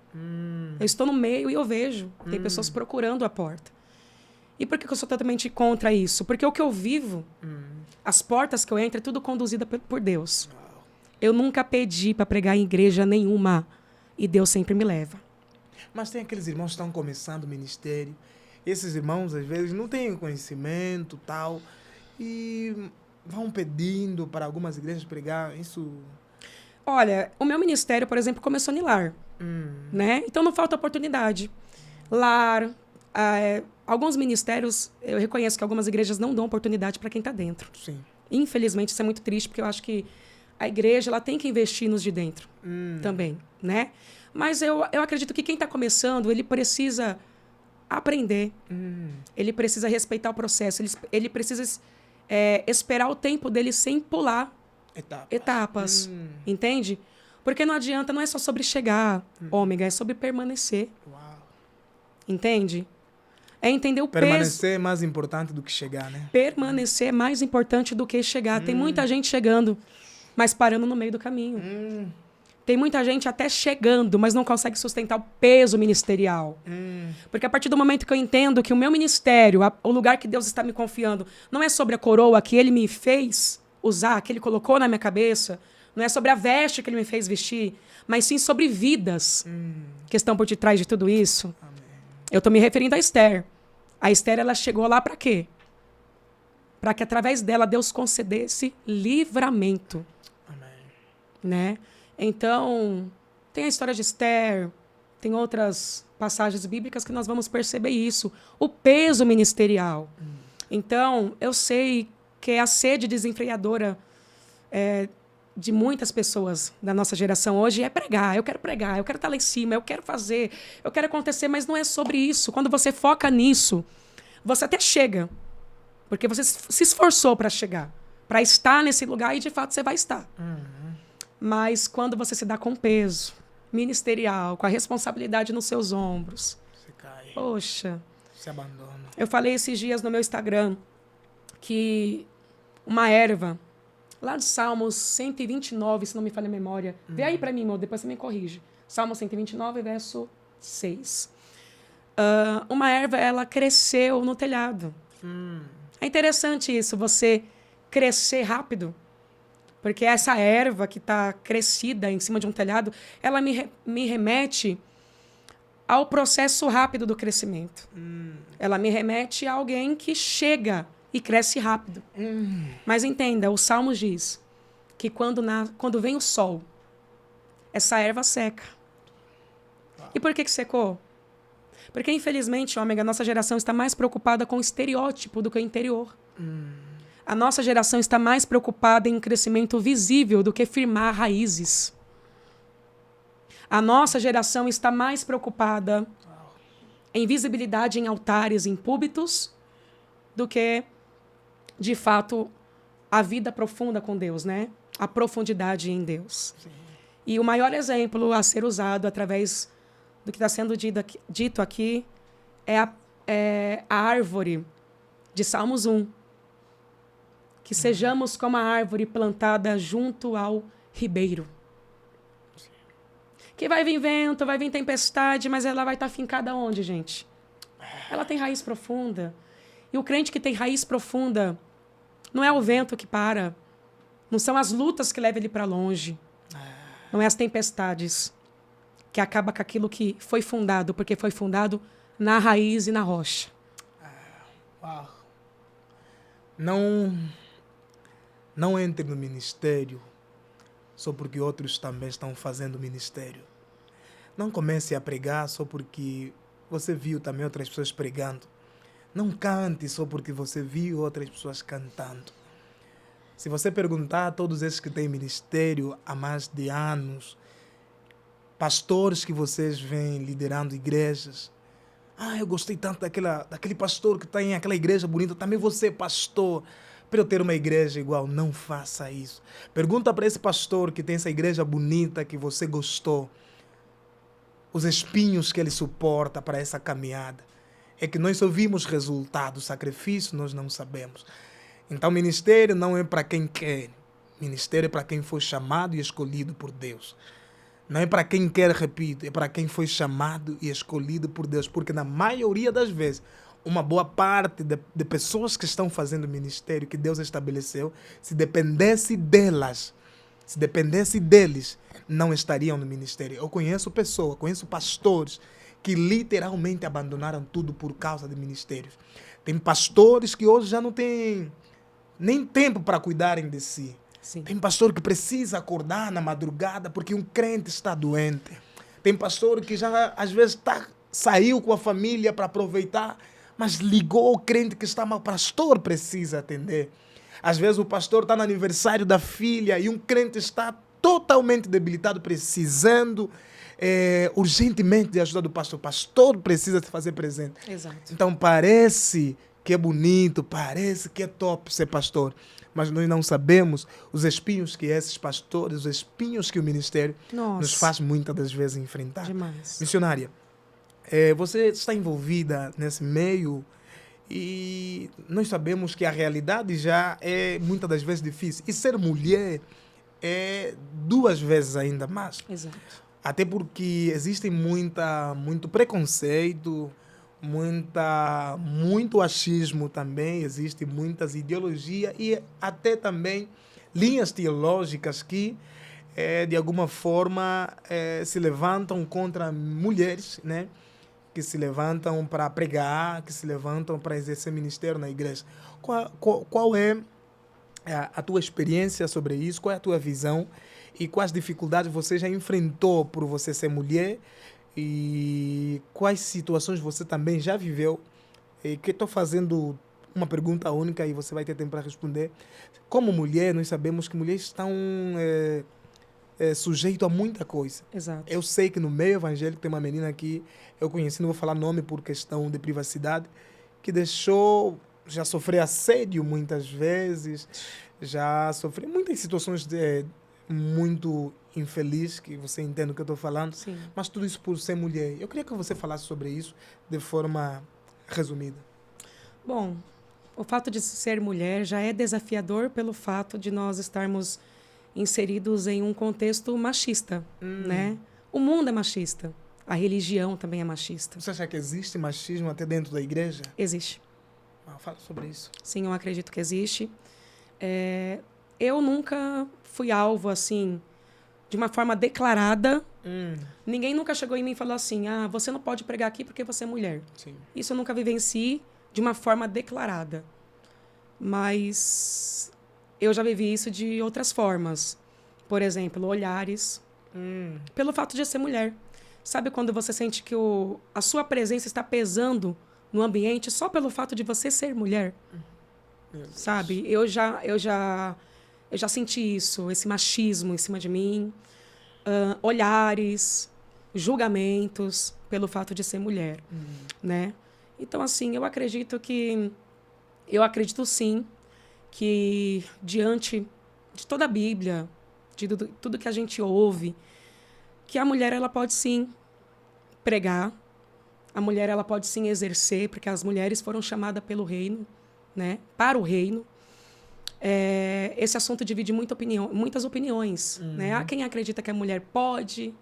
Eu estou no meio e eu vejo. Tem pessoas procurando a porta. E por que eu sou totalmente contra isso? Porque o que eu vivo, as portas que eu entro, é tudo conduzida por Deus. Eu nunca pedi para pregar em igreja nenhuma. E Deus sempre me leva. Mas tem aqueles irmãos que estão começando o ministério. Esses irmãos, às vezes, não têm conhecimento, tal. E vão pedindo para algumas igrejas pregar. Isso... Olha, o meu ministério, por exemplo, começou em lar. Né? Então não falta oportunidade. Lar... alguns ministérios, eu reconheço que algumas igrejas não dão oportunidade para quem está dentro. Sim. Infelizmente, isso é muito triste, porque eu acho que a igreja ela tem que investir nos de dentro também, né? Mas eu acredito que quem está começando, ele precisa aprender. Ele precisa respeitar o processo. Ele precisa esperar o tempo dele sem pular etapas. Entende? Porque não adianta, não é só sobre chegar, ômega, é sobre permanecer. Uau. Entende? É entender o Permanecer é mais importante do que chegar, né? Permanecer é mais importante do que chegar. Tem muita gente chegando, mas parando no meio do caminho. Tem muita gente até chegando, mas não consegue sustentar o peso ministerial. Porque a partir do momento que eu entendo que o meu ministério, o lugar que Deus está me confiando, não é sobre a coroa que Ele me fez usar, que Ele colocou na minha cabeça, não é sobre a veste que Ele me fez vestir, mas sim sobre vidas que estão por detrás de tudo isso. Amém. Eu estou me referindo a Esther. A Esther, ela chegou lá para quê? Para que através dela Deus concedesse livramento. Amém. Né? Então, tem a história de Esther, tem outras passagens bíblicas que nós vamos perceber isso. O peso ministerial. Então, eu sei que é a sede desenfreadora de muitas pessoas da nossa geração hoje é pregar, eu quero estar lá em cima, eu quero fazer, eu quero acontecer, mas não é sobre isso. Quando você foca nisso, você até chega, porque você se esforçou para chegar, para estar nesse lugar e, de fato, você vai estar. Mas quando você se dá com peso ministerial, com a responsabilidade nos seus ombros, Você cai. poxa, Se abandona. eu falei esses dias no meu Instagram que uma erva lá de Salmos 129, se não me falha a memória. Vê aí para mim, meu, depois você me corrige. Salmo 129, verso 6. Uma erva, ela cresceu no telhado. É interessante isso, você crescer rápido. Porque essa erva que está crescida em cima de um telhado, ela me remete ao processo rápido do crescimento. Ela me remete a alguém que chega e cresce rápido. Mas entenda, o Salmo diz que quando vem o sol, essa erva seca. E por que secou? Porque, infelizmente, ômega, a nossa geração está mais preocupada com o estereótipo do que o interior. A nossa geração está mais preocupada em crescimento visível do que firmar raízes. A nossa geração está mais preocupada em visibilidade em altares, em púlpitos, do que, de fato, a vida profunda com Deus, né? A profundidade em Deus. Sim. E o maior exemplo a ser usado através do que está sendo dito aqui é a árvore de Salmos 1. Que sejamos como a árvore plantada junto ao ribeiro. Sim. Que vai vir vento, vai vir tempestade, mas ela vai estar fincada onde, gente? Ela tem raiz profunda. E o crente que tem raiz profunda não é o vento que para, não são as lutas que levam ele para longe, não é as tempestades que acaba com aquilo que foi fundado, porque foi fundado na raiz e na rocha. Uau. Não entre no ministério só porque outros também estão fazendo ministério. Não comece a pregar só porque você viu também outras pessoas pregando. Não cante só porque você viu outras pessoas cantando. Se você perguntar a todos esses que têm ministério há mais de anos, pastores que vocês vêm liderando igrejas, eu gostei tanto daquele pastor que está em aquela igreja bonita, também você, pastor. para eu ter uma igreja igual. Não faça isso. Pergunta para esse pastor que tem essa igreja bonita que você gostou, os espinhos que ele suporta para essa caminhada. É que nós só vimos resultados, sacrifício nós não sabemos. Então, ministério não é para quem quer. Ministério é para quem foi chamado e escolhido por Deus. Não é para quem quer, repito, é para quem foi chamado e escolhido por Deus. Porque na maioria das vezes, uma boa parte de pessoas que estão fazendo ministério que Deus estabeleceu, se dependesse delas, se dependesse deles, não estariam no ministério. Eu conheço pessoas, conheço pastores que literalmente abandonaram tudo por causa de ministérios. Tem pastores que hoje já não têm nem tempo para cuidarem de si. Sim. Tem pastor que precisa acordar na madrugada porque um crente está doente. Tem pastor que já às vezes saiu com a família para aproveitar, mas ligou o crente que está mal. O pastor precisa atender. Às vezes o pastor está no aniversário da filha e um crente está totalmente debilitado, precisando urgentemente de ajuda do pastor. O pastor precisa se fazer presente. Exato. Então parece que é bonito, parece que é top ser pastor, mas nós não sabemos os espinhos que esses pastores, os espinhos que o ministério nos faz muitas das vezes enfrentar. Demais. Missionária, você está envolvida nesse meio e nós sabemos que a realidade já é muitas das vezes difícil. E ser mulher é 2 vezes ainda mais. Exato. Até porque existe muito preconceito, muito achismo também, existe muitas ideologias e até também linhas teológicas que, de alguma forma, se levantam contra mulheres, né? Que se levantam para pregar, que se levantam para exercer ministério na igreja. Qual é a tua experiência sobre isso? Qual é a tua visão? E quais dificuldades você já enfrentou por você ser mulher? E quais situações você também já viveu? E que estou fazendo uma pergunta única e você vai ter tempo para responder. Como mulher, nós sabemos que mulheres estão sujeitas a muita coisa. Exato. Eu sei que no meio evangélico tem uma menina que eu conheci, não vou falar nome por questão de privacidade, que já sofreu assédio muitas vezes, já sofreu muitas situações muito infeliz, que você entende o que eu estou falando. Sim. Mas tudo isso por ser mulher. Eu queria que você falasse sobre isso de forma resumida. Bom, o fato de ser mulher já é desafiador pelo fato de nós estarmos inseridos em um contexto machista, né? O mundo é machista. A religião também é machista. Você acha que existe machismo até dentro da igreja? Existe. Fala sobre isso. Sim, eu acredito que existe. Eu nunca fui alvo, assim, de uma forma declarada. Ninguém nunca chegou em mim e falou assim, você não pode pregar aqui porque você é mulher. Sim. Isso eu nunca vivenciei de uma forma declarada. Mas eu já vivi isso de outras formas. Por exemplo, olhares. Pelo fato de ser mulher. Sabe quando você sente que a sua presença está pesando no ambiente só pelo fato de você ser mulher? Sabe? Eu já senti isso, esse machismo em cima de mim. Olhares, julgamentos pelo fato de ser mulher, né? Então, assim, eu acredito sim que diante de toda a Bíblia, de tudo que a gente ouve, que a mulher ela pode sim pregar, a mulher ela pode sim exercer, porque as mulheres foram chamadas pelo reino, né? Para o reino. Esse assunto divide muitas opiniões, né? Há quem acredita que a mulher pode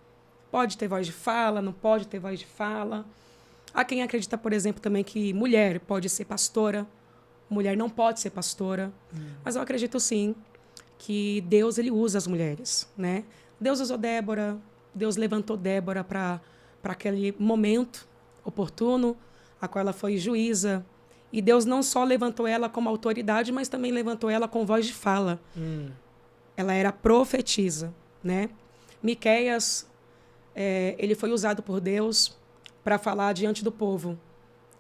ter voz de fala, não pode ter voz de fala. Há quem acredita, por exemplo, também que mulher pode ser pastora, mulher não pode ser pastora. Mas eu acredito sim que Deus ele usa as mulheres, né? Deus usou Débora, Deus levantou Débora para aquele momento oportuno, a qual ela foi juíza. E Deus não só levantou ela como autoridade, mas também levantou ela com voz de fala. Ela era profetisa, né? Miqueias, ele foi usado por Deus para falar diante do povo.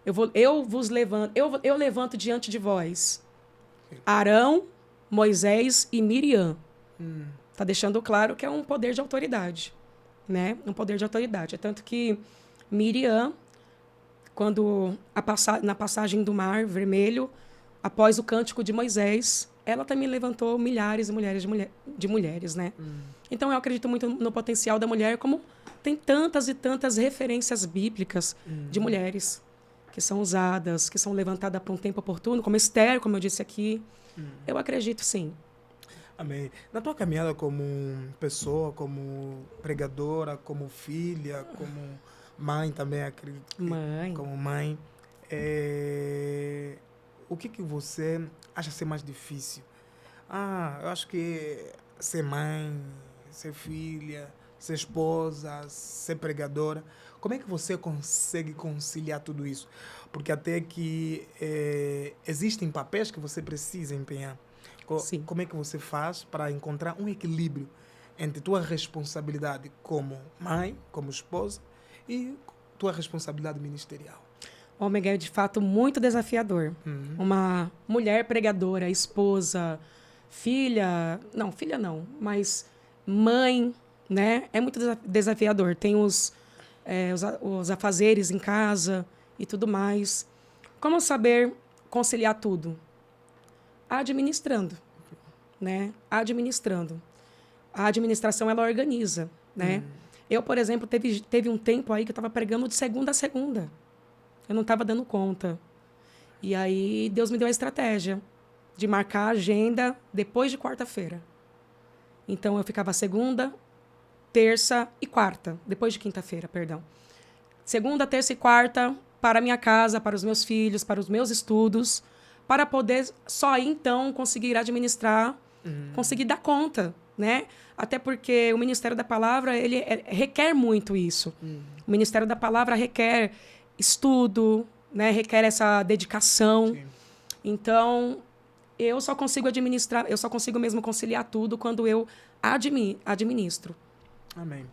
Eu levanto diante de vós Arão, Moisés e Miriam. Está deixando claro que é um poder de autoridade, né? Um poder de autoridade. É tanto que Miriam, quando na passagem do Mar Vermelho, após o Cântico de Moisés, ela também levantou milhares e milhares de mulheres, né? Então, eu acredito muito no potencial da mulher, como tem tantas e tantas referências bíblicas de mulheres que são usadas, que são levantadas para um tempo oportuno, como Esther, como eu disse aqui. Eu acredito, sim. Amém. Na tua caminhada como pessoa, como pregadora, como filha, como mãe também, acredito. Mãe. Como mãe, o que você acha ser mais difícil? Eu acho que ser mãe, ser filha, ser esposa, ser pregadora. Como é que você consegue conciliar tudo isso? Porque até que existem papéis que você precisa empenhar. Sim. Como é que você faz para encontrar um equilíbrio entre tua responsabilidade como mãe, como esposa e tua responsabilidade ministerial? Ômega é, de fato, muito desafiador. Uma mulher pregadora, esposa, filha... Não, filha não, mas mãe, né? É muito desafiador. Tem os afazeres em casa e tudo mais. Como saber conciliar tudo? Administrando, né? Administrando. A administração, ela organiza, né? Eu, por exemplo, teve um tempo aí que eu estava pregando de segunda a segunda. Eu não estava dando conta. E aí, Deus me deu a estratégia de marcar a agenda depois de quarta-feira. Então, eu ficava segunda, terça e quarta. Depois de quinta-feira, perdão. Segunda, terça e quarta para a minha casa, para os meus filhos, para os meus estudos, para poder só aí, então, conseguir administrar, conseguir dar conta, né? Até porque o Ministério da Palavra, ele requer muito isso. O Ministério da Palavra requer estudo, né? Requer essa dedicação. Sim. Então, eu só consigo administrar, eu só consigo mesmo conciliar tudo quando eu administro. Amém.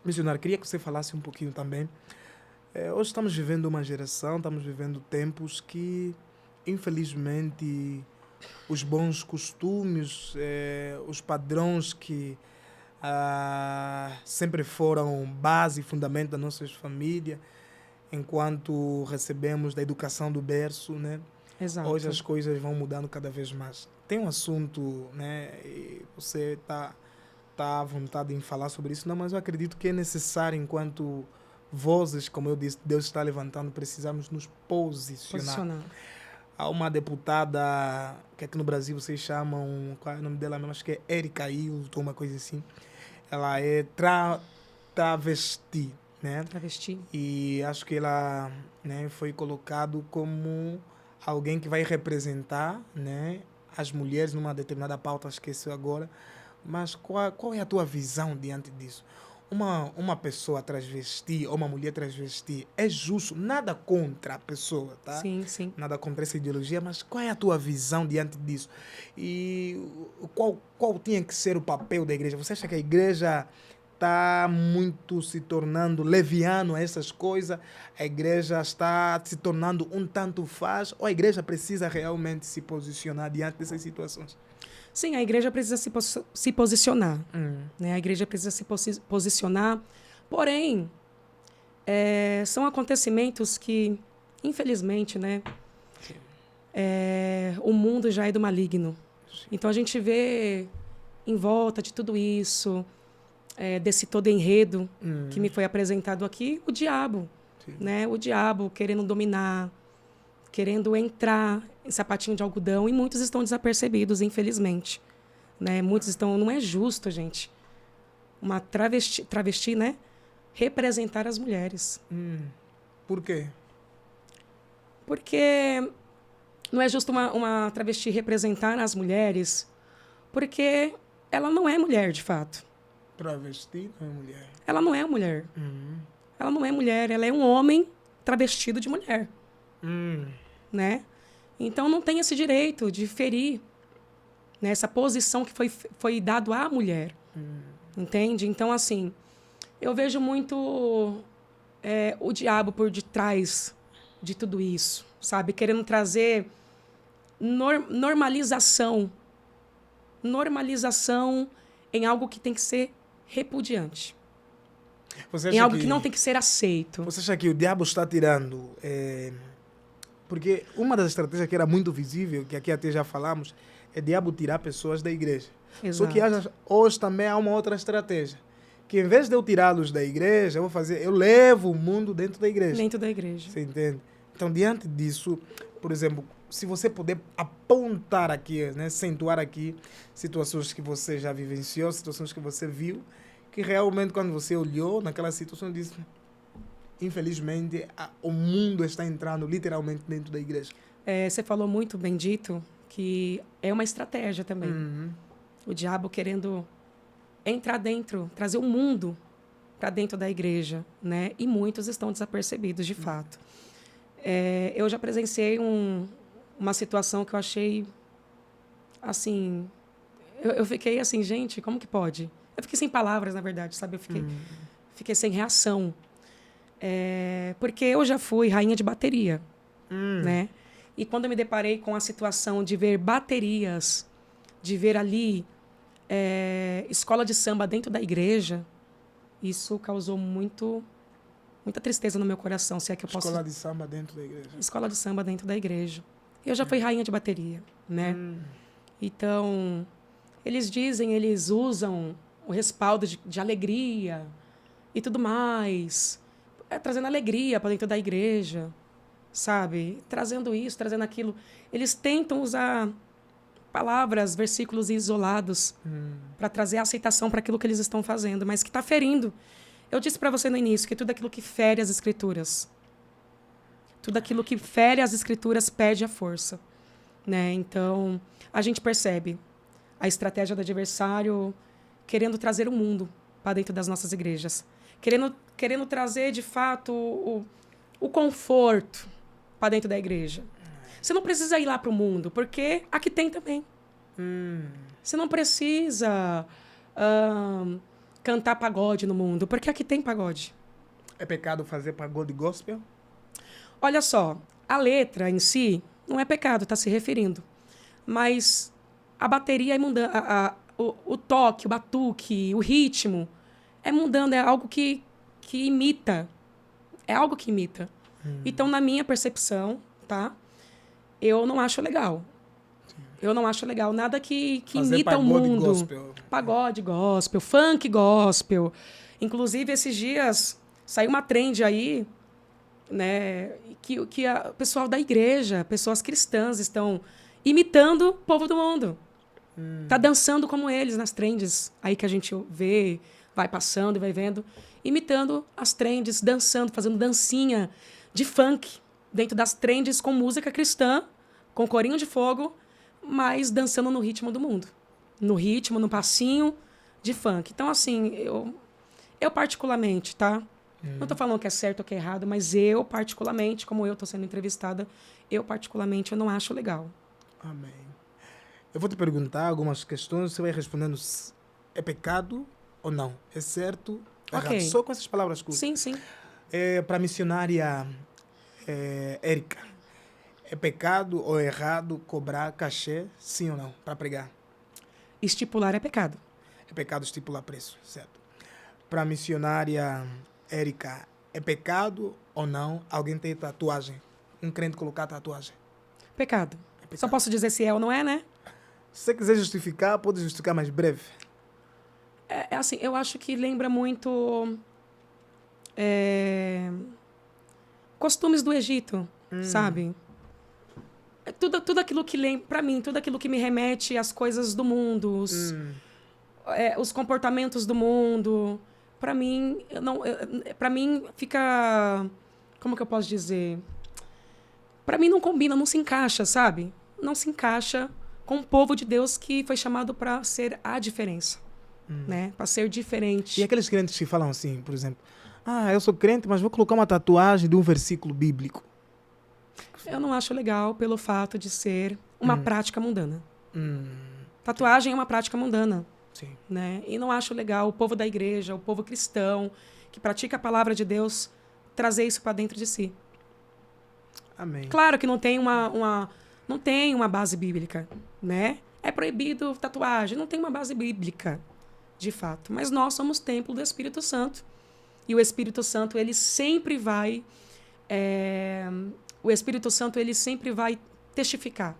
Missionário, queria que você falasse um pouquinho também. Hoje estamos vivendo uma geração, estamos vivendo tempos que, infelizmente, os bons costumes, os padrões que sempre foram base e fundamento das nossas famílias, enquanto recebemos da educação do berço, né? Exato. Hoje as coisas vão mudando cada vez mais. Tem um assunto, né? E você está à vontade em falar sobre isso, não, mas eu acredito que é necessário, enquanto vozes, como eu disse, Deus está levantando, precisamos nos posicionar. Há uma deputada que aqui no Brasil vocês chamam, qual é o nome dela mesmo? Acho que é Erika Hilton, uma coisa assim. Ela é travesti, né? Travesti. E acho que ela, né, foi colocado como alguém que vai representar, né, as mulheres numa determinada pauta, esqueci agora. Mas qual é a tua visão diante disso? Uma pessoa transvesti ou uma mulher transvesti é justo, nada contra a pessoa, tá? Sim, sim. Nada contra essa ideologia, mas qual é a tua visão diante disso? E qual tinha que ser o papel da igreja? Você acha que a igreja está muito se tornando leviano a essas coisas? A igreja está se tornando um tanto faz? Ou a igreja precisa realmente se posicionar diante dessas situações? Sim, a igreja precisa se posicionar. Né? A igreja precisa se posicionar. Porém, são acontecimentos que, infelizmente, né, o mundo já é do maligno. Então, a gente vê em volta de tudo isso, desse todo enredo que me foi apresentado aqui, o diabo. Né? O diabo querendo dominar, querendo entrar em sapatinho de algodão, e muitos estão desapercebidos, infelizmente. Né? Muitos estão... Não é justo, gente, uma travesti, né, representar as mulheres. Por quê? Porque não é justo uma travesti representar as mulheres, porque ela não é mulher, de fato. Travesti não é mulher. Ela não é mulher. Ela não é mulher, ela é um homem travestido de mulher. Né? Então, não tem esse direito de ferir, né, essa posição que foi dado à mulher. Entende? Então, assim, eu vejo muito o diabo por detrás de tudo isso, sabe? Querendo trazer normalização em algo que tem que ser repudiante. Em algo que não tem que ser aceito. Você acha que o diabo está tirando Porque uma das estratégias que era muito visível, que aqui até já falamos, é diabo tirar pessoas da igreja. Exato. Só que hoje também há uma outra estratégia. Que em vez de eu tirá-los da igreja, eu levo o mundo dentro da igreja. Dentro da igreja. Você entende? Então, diante disso, por exemplo, se você puder apontar aqui, né, acentuar aqui situações que você já vivenciou, situações que você viu, que realmente quando você olhou naquela situação disse, infelizmente, o mundo está entrando literalmente dentro da igreja. Você falou muito bem dito que é uma estratégia também. Uhum. O diabo querendo entrar dentro, trazer o mundo para dentro da igreja, né? E muitos estão desapercebidos, de fato. Eu já presenciei uma situação que eu achei, assim... Eu fiquei assim, gente, como que pode? Eu fiquei sem palavras, na verdade, sabe? Eu fiquei sem reação. Porque eu já fui rainha de bateria, né? E quando eu me deparei com a situação de ver baterias, de ver ali escola de samba dentro da igreja, isso causou muita tristeza no meu coração, se é que eu posso... Escola de samba dentro da igreja. Escola de samba dentro da igreja. Eu já fui rainha de bateria, né? Então, eles usam o respaldo de alegria e tudo mais, trazendo alegria para dentro da igreja, sabe? Trazendo isso, trazendo aquilo. Eles tentam usar palavras, versículos isolados para trazer aceitação para aquilo que eles estão fazendo, mas que está ferindo. Eu disse para você no início que tudo aquilo que fere as escrituras, tudo aquilo que fere as escrituras perde a força, né? Então, a gente percebe a estratégia do adversário querendo trazer o mundo para dentro das nossas igrejas, querendo trazer, de fato, o conforto para dentro da igreja. Você não precisa ir lá para o mundo, porque aqui tem também. Você não precisa cantar pagode no mundo, porque aqui tem pagode. É pecado fazer pagode gospel? Olha só, a letra em si não é pecado, está se referindo. Mas a bateria é mundana, o toque, o batuque, o ritmo é mundano, é algo que imita. É algo que imita. Então, na minha percepção, tá? Eu não acho legal. Eu não acho legal nada que imita o mundo. Gospel. Pagode gospel, funk gospel. Inclusive, esses dias saiu uma trend aí, né, que o pessoal da igreja, pessoas cristãs, estão imitando o povo do mundo. Tá dançando como eles nas trends aí que a gente vê, vai passando e vai vendo, imitando as trends, dançando, fazendo dancinha de funk dentro das trends com música cristã, com corinho de fogo, mas dançando no ritmo do mundo. No ritmo, no passinho de funk. Então, assim, eu particularmente, tá? Não estou falando que é certo ou que é errado, mas eu particularmente, como eu estou sendo entrevistada, eu particularmente eu não acho legal. Amém. Eu vou te perguntar algumas questões, você vai respondendo se é pecado ou não. É certo ou errado. Só com essas palavras curtas. Sim, sim. Para a missionária Érica, é pecado ou errado cobrar cachê, sim ou não, para pregar? Estipular é pecado. É pecado estipular preço, certo. Para a missionária Érica, é pecado ou não alguém ter tatuagem? Um crente colocar tatuagem? Pecado. Só posso dizer se é ou não é, né? Se você quiser justificar, pode justificar mais breve. É assim, eu acho que lembra muito costumes do Egito, sabe? Tudo aquilo que lembra, para mim, tudo aquilo que me remete às coisas do mundo, os comportamentos do mundo, para mim, para mim fica, como que eu posso dizer? Para mim não combina, não se encaixa, sabe? Não se encaixa com o povo de Deus que foi chamado para ser a diferença, né? Para ser diferente. E aqueles crentes que falam assim, por exemplo, eu sou crente, mas vou colocar uma tatuagem de um versículo bíblico. Eu não acho legal pelo fato de ser uma prática mundana. Tatuagem é uma prática mundana. Sim. Né? E não acho legal o povo da igreja, o povo cristão, que pratica a palavra de Deus, trazer isso para dentro de si. Amém. Claro que não tem não tem uma base bíblica, né? É proibido tatuagem, não tem uma base bíblica, de fato. Mas nós somos templo do Espírito Santo. E o Espírito Santo, ele sempre vai o Espírito Santo ele sempre vai testificar.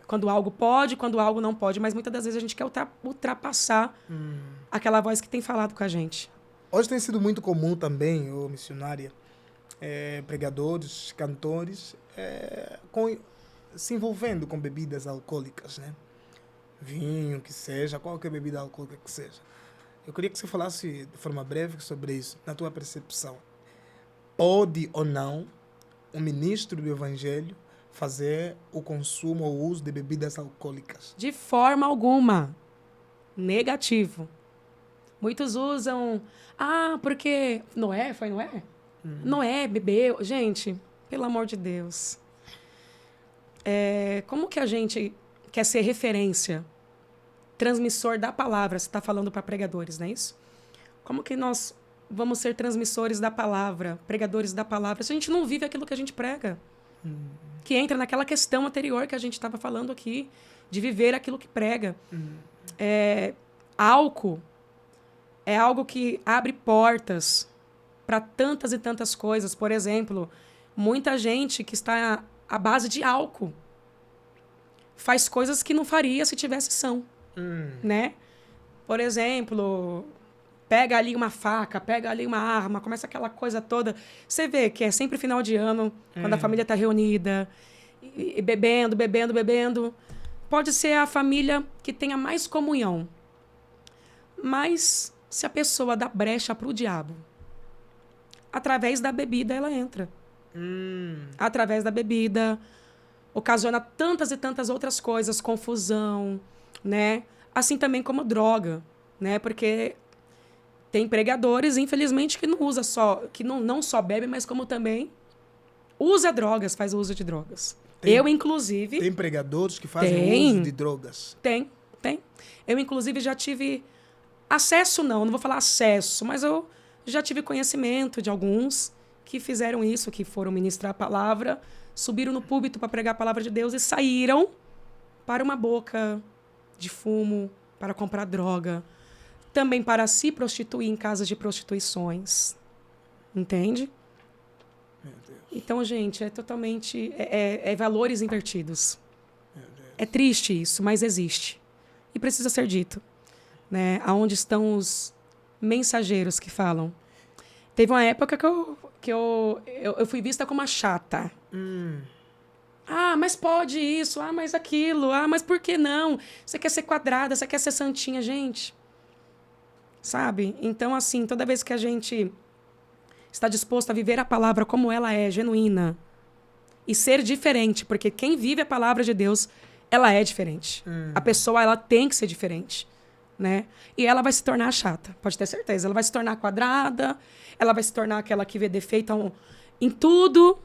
Quando algo pode, quando algo não pode. Mas muitas das vezes a gente quer ultrapassar aquela voz que tem falado com a gente. Hoje tem sido muito comum também, ô missionária, pregadores, cantores, se envolvendo com bebidas alcoólicas, né? Vinho, que seja, qualquer bebida alcoólica que seja. Eu queria que você falasse de forma breve sobre isso, na tua percepção. Pode ou não um ministro do Evangelho fazer o consumo ou o uso de bebidas alcoólicas? De forma alguma. Negativo. Muitos usam... porque Noé, foi Noé? Noé bebeu. Gente, pelo amor de Deus. Como que a gente quer ser referência, transmissor da palavra? Você está falando para pregadores, não é isso? Como que nós vamos ser transmissores da palavra, pregadores da palavra, se a gente não vive aquilo que a gente prega? Que entra naquela questão anterior que a gente estava falando aqui, de viver aquilo que prega. Álcool é algo que abre portas para tantas e tantas coisas. Por exemplo, muita gente que está à base de álcool faz coisas que não faria se tivesse são, né? Por exemplo, pega ali uma faca, pega ali uma arma, começa aquela coisa toda. Você vê que é sempre final de ano, quando a família está reunida, e bebendo, bebendo, bebendo. Pode ser a família que tenha mais comunhão. Mas se a pessoa dá brecha para o diabo, através da bebida ela entra. Através da bebida, ocasiona tantas e tantas outras coisas, confusão, né? Assim também como droga, né? Porque tem pregadores, infelizmente, que não usa só, que não só bebe, mas como também usa drogas, faz uso de drogas. Eu, inclusive... Tem pregadores que fazem uso de drogas? Tem. Eu, inclusive, já tive acesso, não vou falar acesso, mas eu já tive conhecimento de alguns que fizeram isso, que foram ministrar a palavra, subiram no púlpito para pregar a palavra de Deus e saíram para uma boca de fumo, para comprar droga, também para se prostituir em casas de prostituições. Entende? Meu Deus. Então, gente, é totalmente... valores invertidos. Meu Deus. É triste isso, mas existe. E precisa ser dito. Né? Aonde estão os mensageiros que falam? Teve uma época que eu fui vista como uma chata. Mas pode isso, mas aquilo, mas por que não? Você quer ser quadrada, você quer ser santinha, gente. Sabe? Então, assim, toda vez que a gente está disposto a viver a palavra como ela é, genuína, e ser diferente, porque quem vive a palavra de Deus, ela é diferente. A pessoa, ela tem que ser diferente. Né? E ela vai se tornar chata, pode ter certeza. Ela vai se tornar quadrada, ela vai se tornar aquela que vê defeito em tudo,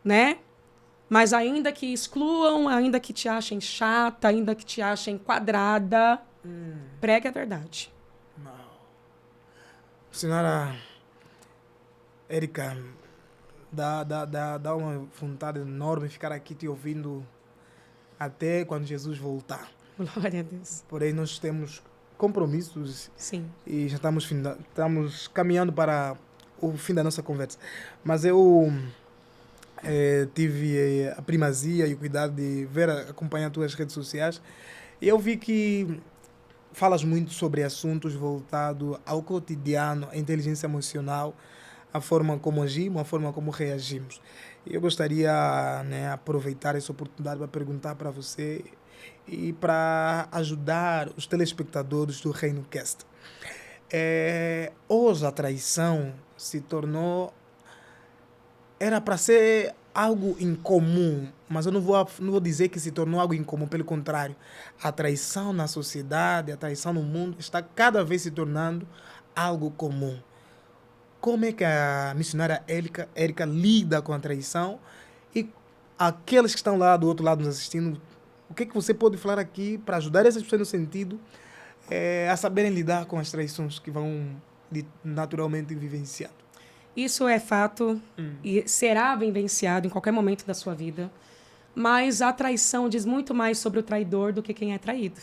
né? Mas ainda que excluam, ainda que te achem chata, ainda que te achem quadrada, pregue a verdade. Não. Senhora Érica, dá uma vontade enorme ficar aqui te ouvindo até quando Jesus voltar. Glória a Deus. Porém, nós temos compromissos. Sim. E já estamos caminhando para o fim da nossa conversa. Mas eu tive a primazia e o cuidado de acompanhar as tuas redes sociais, e eu vi que falas muito sobre assuntos voltados ao cotidiano, à inteligência emocional, a forma como agimos, a forma como reagimos. E eu gostaria, né, aproveitar essa oportunidade para perguntar para você e para ajudar os telespectadores do Reino Cast. Hoje a traição se tornou... Era para ser algo incomum, mas eu não vou dizer que se tornou algo incomum, pelo contrário. A traição na sociedade, a traição no mundo está cada vez se tornando algo comum. Como é que a missionária Érica lida com a traição? E aqueles que estão lá do outro lado nos assistindo, o que é que você pode falar aqui para ajudar essas pessoas no sentido a saberem lidar com as traições que vão naturalmente vivenciando? Isso é fato e será vivenciado em qualquer momento da sua vida. Mas a traição diz muito mais sobre o traidor do que quem é traído.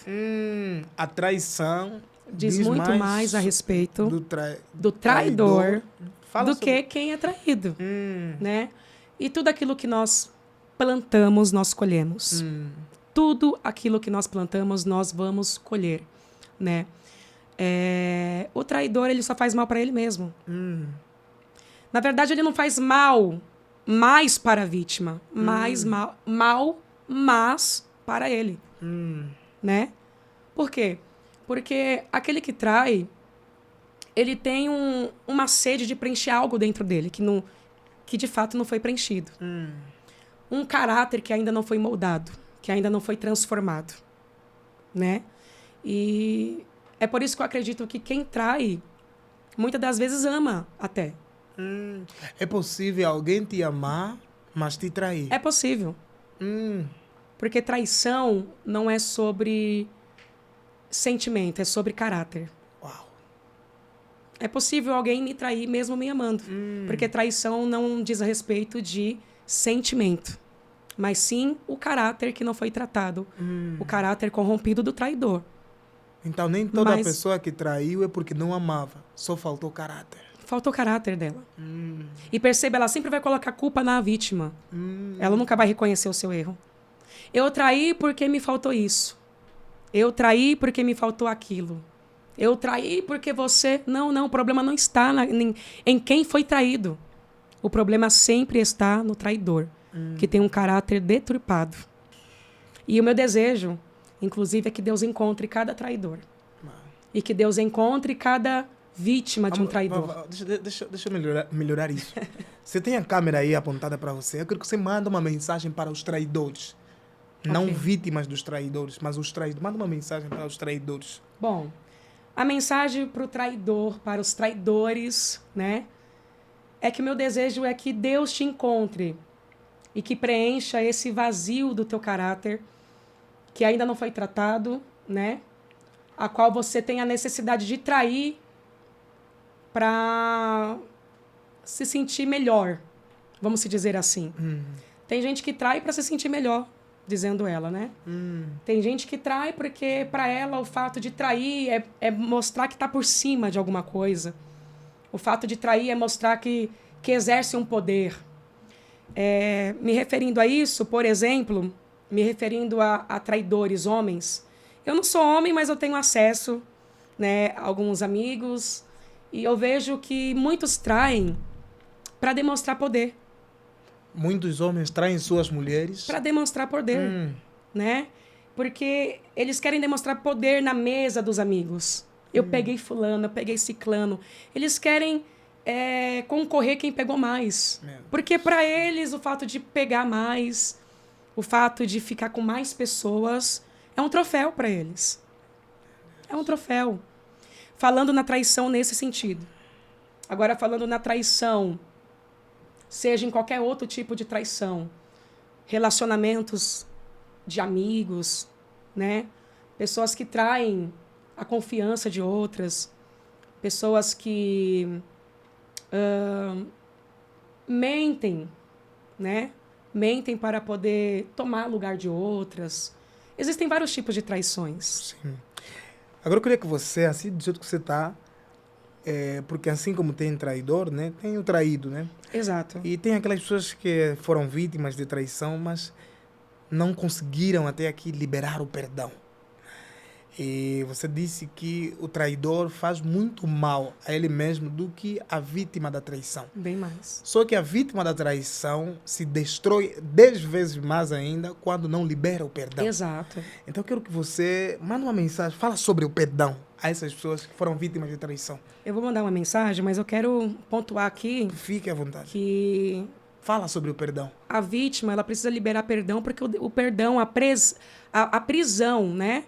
A traição diz muito mais a respeito do traidor do que quem é traído. Né? E tudo aquilo que nós plantamos, nós colhemos. Tudo aquilo que nós plantamos, nós vamos colher, né? O traidor, ele só faz mal para ele mesmo. Na verdade, ele não faz mal mais para a vítima, mas para ele, né? Por quê? Porque aquele que trai, ele tem uma sede de preencher algo dentro dele que de fato não foi preenchido. Um caráter que ainda não foi moldado, que ainda não foi transformado, né? E é por isso que eu acredito que quem trai, muitas das vezes ama até. É possível alguém te amar, mas te trair? É possível. Porque traição não é sobre sentimento, é sobre caráter. Uau. É possível alguém me trair mesmo me amando. Porque traição não diz a respeito de sentimento, mas sim o caráter que não foi tratado, o caráter corrompido do traidor. Então nem toda pessoa que traiu é porque não amava, só faltou caráter. Faltou caráter dela. E perceba, ela sempre vai colocar a culpa na vítima. Ela nunca vai reconhecer o seu erro. Eu traí porque me faltou isso. Eu traí porque me faltou aquilo. Eu traí porque você... Não, o problema não está em quem foi traído. O problema sempre está no traidor, que tem um caráter deturpado. E o meu desejo, inclusive, é que Deus encontre cada traidor. E que Deus encontre cada vítima de um traidor. Deixa eu melhorar isso. Você tem a câmera aí apontada para você. Eu quero que você manda uma mensagem para os traidores. Não vítimas dos traidores, mas os traidores. Manda uma mensagem para os traidores. Bom, a mensagem para o traidor, para os traidores, né? É que o meu desejo é que Deus te encontre e que preencha esse vazio do teu caráter, que ainda não foi tratado, né? A qual você tem a necessidade de trair para se sentir melhor, vamos se dizer assim. Tem gente que trai para se sentir melhor, dizendo ela, né? Tem gente que trai porque para ela o fato de trair é mostrar que está por cima de alguma coisa. O fato de trair é mostrar que exerce um poder. Me referindo a isso, por exemplo, me referindo a traidores, homens. Eu não sou homem, mas eu tenho acesso, né, a alguns amigos, e eu vejo que muitos traem para demonstrar poder. Muitos homens traem suas mulheres para demonstrar poder, né? Porque eles querem demonstrar poder na mesa dos amigos. Eu peguei fulano, eu peguei ciclano. Eles querem concorrer quem pegou mais. Porque para eles o fato de pegar mais, o fato de ficar com mais pessoas é um troféu para eles. É um troféu. Falando na traição nesse sentido. Agora falando na traição, seja em qualquer outro tipo de traição, relacionamentos de amigos, né? Pessoas que traem a confiança de outras, pessoas que mentem, né? Mentem para poder tomar lugar de outras. Existem vários tipos de traições. Sim. Agora eu queria que você, assim, do jeito que você está, porque assim como tem traidor, né, tem o traído, né? Exato. E tem aquelas pessoas que foram vítimas de traição, mas não conseguiram até aqui liberar o perdão. E você disse que o traidor faz muito mal a ele mesmo do que a vítima da traição. Bem mais. Só que a vítima da traição se destrói 10 vezes mais ainda quando não libera o perdão. Exato. Então eu quero que você manda uma mensagem, fala sobre o perdão a essas pessoas que foram vítimas de traição. Eu vou mandar uma mensagem, mas eu quero pontuar aqui... Fique à vontade. Que... Fala sobre o perdão. A vítima, ela precisa liberar perdão, porque o perdão, a prisão, né?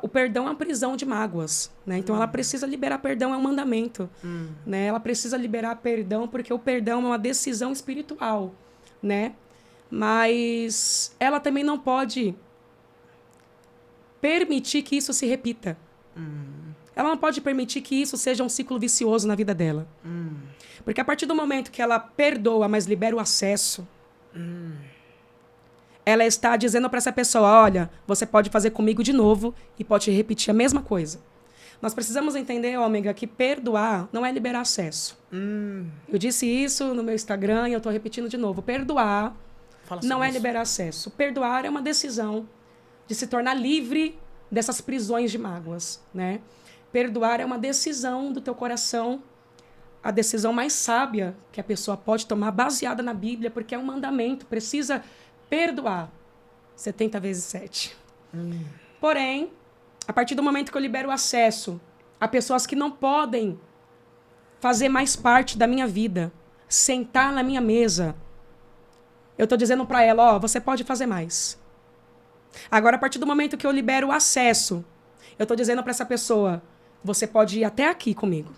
O perdão é uma prisão de mágoas, né? Então ela precisa liberar perdão, é um mandamento, né? Ela precisa liberar perdão porque o perdão é uma decisão espiritual, né? Mas ela também não pode permitir que isso se repita. Ela não pode permitir que isso seja um ciclo vicioso na vida dela. Porque a partir do momento que ela perdoa, mas libera o acesso, ela está dizendo para essa pessoa, olha, você pode fazer comigo de novo e pode repetir a mesma coisa. Nós precisamos entender, Ômega, que perdoar não é liberar acesso. Eu disse isso no meu Instagram e eu estou repetindo de novo. Perdoar não é liberar acesso. Perdoar é uma decisão de se tornar livre dessas prisões de mágoas, né? Perdoar é uma decisão do teu coração, a decisão mais sábia que a pessoa pode tomar, baseada na Bíblia, porque é um mandamento, precisa perdoar 70 vezes 7. Porém, a partir do momento que eu libero o acesso a pessoas que não podem fazer mais parte da minha vida, sentar na minha mesa, eu estou dizendo para ela, ó, você pode fazer mais. Agora, a partir do momento que eu libero o acesso, eu estou dizendo para essa pessoa, você pode ir até aqui comigo.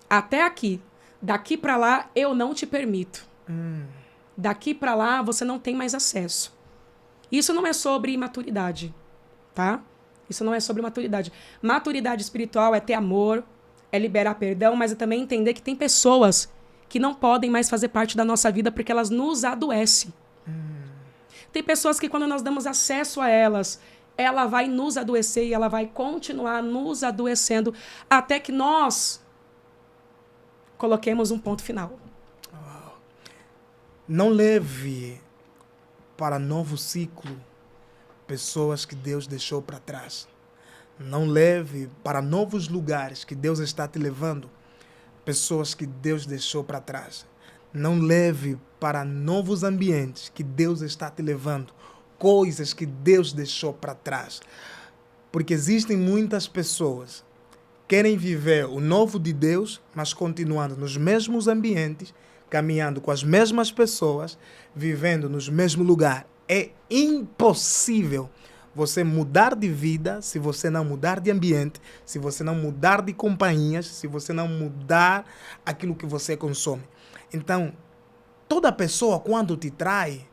Até aqui. Daqui para lá, eu não te permito. Daqui para lá, você não tem mais acesso. Isso não é sobre maturidade, tá? Isso não é sobre maturidade. Maturidade espiritual é ter amor, é liberar perdão, mas é também entender que tem pessoas que não podem mais fazer parte da nossa vida porque elas nos adoecem. Tem pessoas que quando nós damos acesso a elas, ela vai nos adoecer e ela vai continuar nos adoecendo até que nós coloquemos um ponto final. Não leve para novo ciclo pessoas que Deus deixou para trás. Não leve para novos lugares que Deus está te levando pessoas que Deus deixou para trás. Não leve para novos ambientes que Deus está te levando coisas que Deus deixou para trás. Porque existem muitas pessoas que querem viver o novo de Deus, mas continuando nos mesmos ambientes, caminhando com as mesmas pessoas, vivendo nos mesmos lugares. É impossível você mudar de vida se você não mudar de ambiente, se você não mudar de companhias, se você não mudar aquilo que você consome. Então, toda pessoa quando te trai,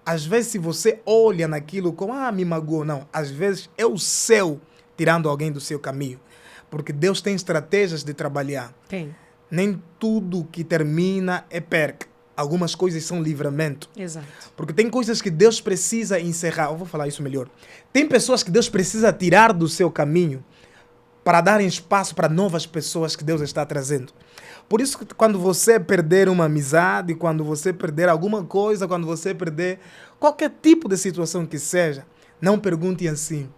às vezes se você olha naquilo como, me magoou, não. Às vezes é o céu tirando alguém do seu caminho. Porque Deus tem estratégias de trabalhar. Tem. Nem tudo que termina é perca. Algumas coisas são livramento. Exato. Porque tem coisas que Deus precisa encerrar. Eu vou falar isso melhor. Tem pessoas que Deus precisa tirar do seu caminho para darem espaço para novas pessoas que Deus está trazendo. Por isso que quando você perder uma amizade, quando você perder alguma coisa, quando você perder qualquer tipo de situação que seja, não pergunte assim,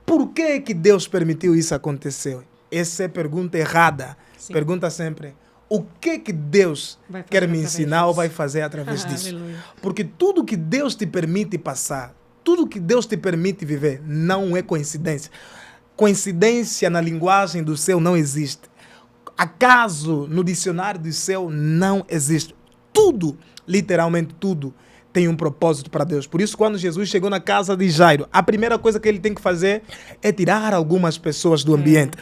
por que Deus permitiu isso acontecer? Essa é a pergunta errada. Sim. Pergunta sempre, o que Deus quer me ensinar ou vai fazer através disso? Aleluia. Porque tudo que Deus te permite passar, tudo que Deus te permite viver, não é coincidência. Coincidência na linguagem do céu não existe. Acaso no dicionário do céu não existe. Tudo, literalmente tudo, tem um propósito para Deus. Por isso, quando Jesus chegou na casa de Jairo, a primeira coisa que ele tem que fazer é tirar algumas pessoas do ambiente.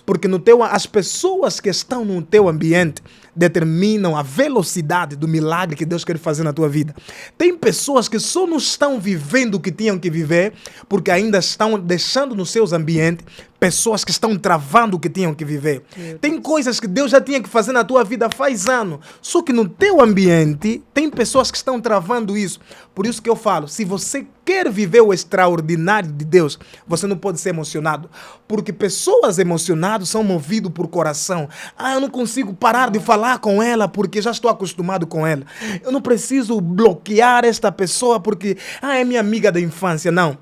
Porque as pessoas que estão no teu ambiente determinam a velocidade do milagre que Deus quer fazer na tua vida. Tem pessoas que só não estão vivendo o que tinham que viver porque ainda estão deixando nos seus ambientes pessoas que estão travando o que tinham que viver. Tem coisas que Deus já tinha que fazer na tua vida faz anos, só que no teu ambiente tem pessoas que estão travando isso. Por isso que eu falo, se você quer viver o extraordinário de Deus, você não pode ser emocionado, porque pessoas emocionadas são movidas por coração. Eu não consigo parar de falar com ela porque já estou acostumado com ela. Eu não preciso bloquear esta pessoa porque é minha amiga da infância. Não.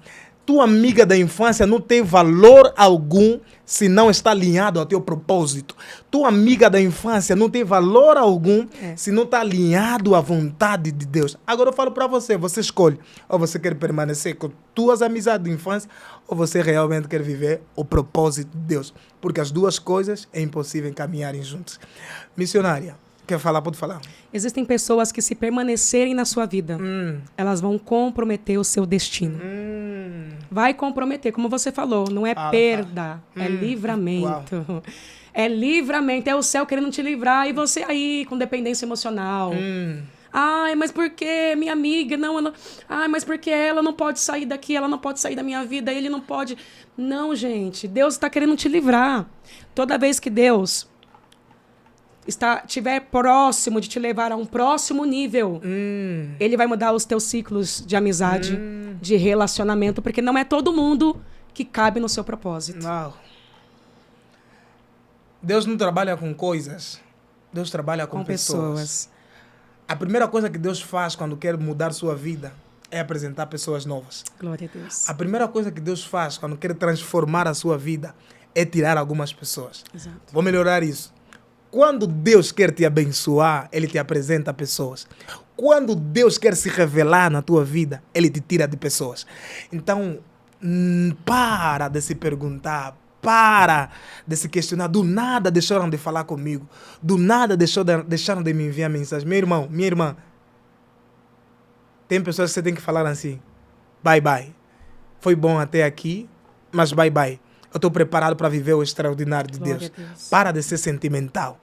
Tua amiga da infância não tem valor algum se não está alinhado ao teu propósito. Tua amiga da infância não tem valor algum se não está alinhado à vontade de Deus. Agora eu falo para você, você escolhe. Ou você quer permanecer com tuas amizades de infância, ou você realmente quer viver o propósito de Deus. Porque as duas coisas é impossível caminharem juntas. Missionária, quer falar? Pode falar. Existem pessoas que, se permanecerem na sua vida, elas vão comprometer o seu destino. Vai comprometer, como você falou, não é perda, é livramento. Uau. É livramento, é o céu querendo te livrar e você aí com dependência emocional. Mas por que minha amiga? Mas porque ela não pode sair daqui, ela não pode sair da minha vida, ele não pode. Não, gente, Deus está querendo te livrar. Toda vez que Deus estiver próximo de te levar a um próximo nível, ele vai mudar os teus ciclos de amizade, de relacionamento, porque não é todo mundo que cabe no seu propósito. Uau. Deus não trabalha com coisas. Deus trabalha com pessoas. A primeira coisa que Deus faz quando quer mudar sua vida é apresentar pessoas novas. Glória a Deus. A primeira coisa que Deus faz quando quer transformar a sua vida é tirar algumas pessoas. Exato. Vou melhorar isso. Quando Deus quer te abençoar, Ele te apresenta pessoas. Quando Deus quer se revelar na tua vida, Ele te tira de pessoas. Então, para de se perguntar, para de se questionar. Do nada deixaram de falar comigo. Do nada deixaram de me enviar mensagem. Meu irmão, minha irmã, tem pessoas que você tem que falar assim, bye bye. Foi bom até aqui, mas bye bye. Eu estou preparado para viver o extraordinário de Deus. Para de ser sentimental.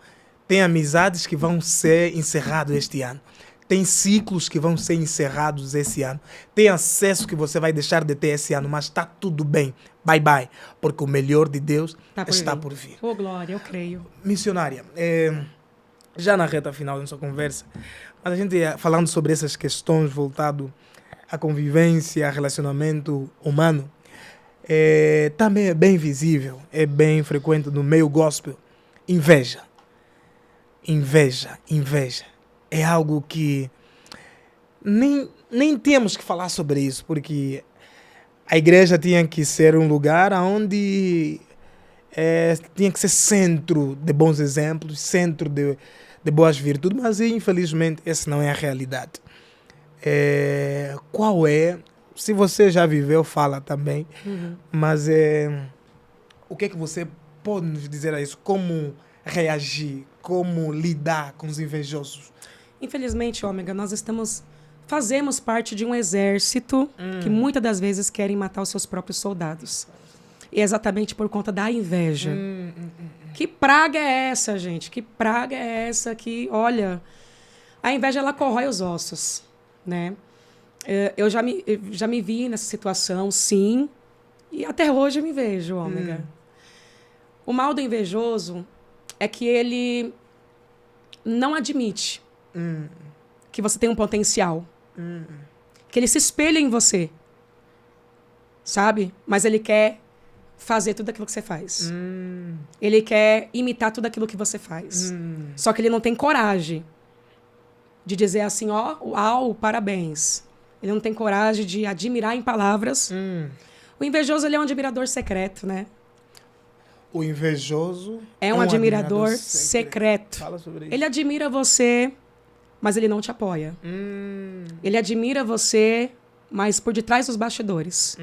Tem amizades que vão ser encerradas este ano. Tem ciclos que vão ser encerrados esse ano. Tem acesso que você vai deixar de ter esse ano, mas está tudo bem. Bye bye. Porque o melhor de Deus está por vir. Oh, glória, eu creio. Missionária, já na reta final da nossa conversa, mas a gente falando sobre essas questões voltado à convivência, a relacionamento humano, também é bem visível, é bem frequente no meio gospel, inveja. Inveja. É algo que nem temos que falar sobre isso, porque a igreja tinha que ser um lugar onde tinha que ser centro de bons exemplos, centro de boas virtudes, mas infelizmente essa não é a realidade. Qual é? Se você já viveu, fala também, mas o que é que você pode nos dizer a isso? Como reagir? Como lidar com os invejosos? Infelizmente, Ômega, nós fazemos parte de um exército que muitas das vezes querem matar os seus próprios soldados. E é exatamente por conta da inveja. Que praga é essa, gente? Que praga é essa que, olha, a inveja ela corrói os ossos, né? Eu já me vi nessa situação, sim, e até hoje eu me vejo, Ômega. O mal do invejoso é que ele não admite que você tem um potencial. Que ele se espelha em você. Sabe? Mas ele quer fazer tudo aquilo que você faz. Ele quer imitar tudo aquilo que você faz. Só que ele não tem coragem de dizer assim, ó, uau, parabéns. Ele não tem coragem de admirar em palavras. O invejoso, ele é um admirador secreto, né? O invejoso é um admirador secreto. Fala sobre isso. Ele admira você, mas ele não te apoia. Ele admira você, mas por detrás dos bastidores.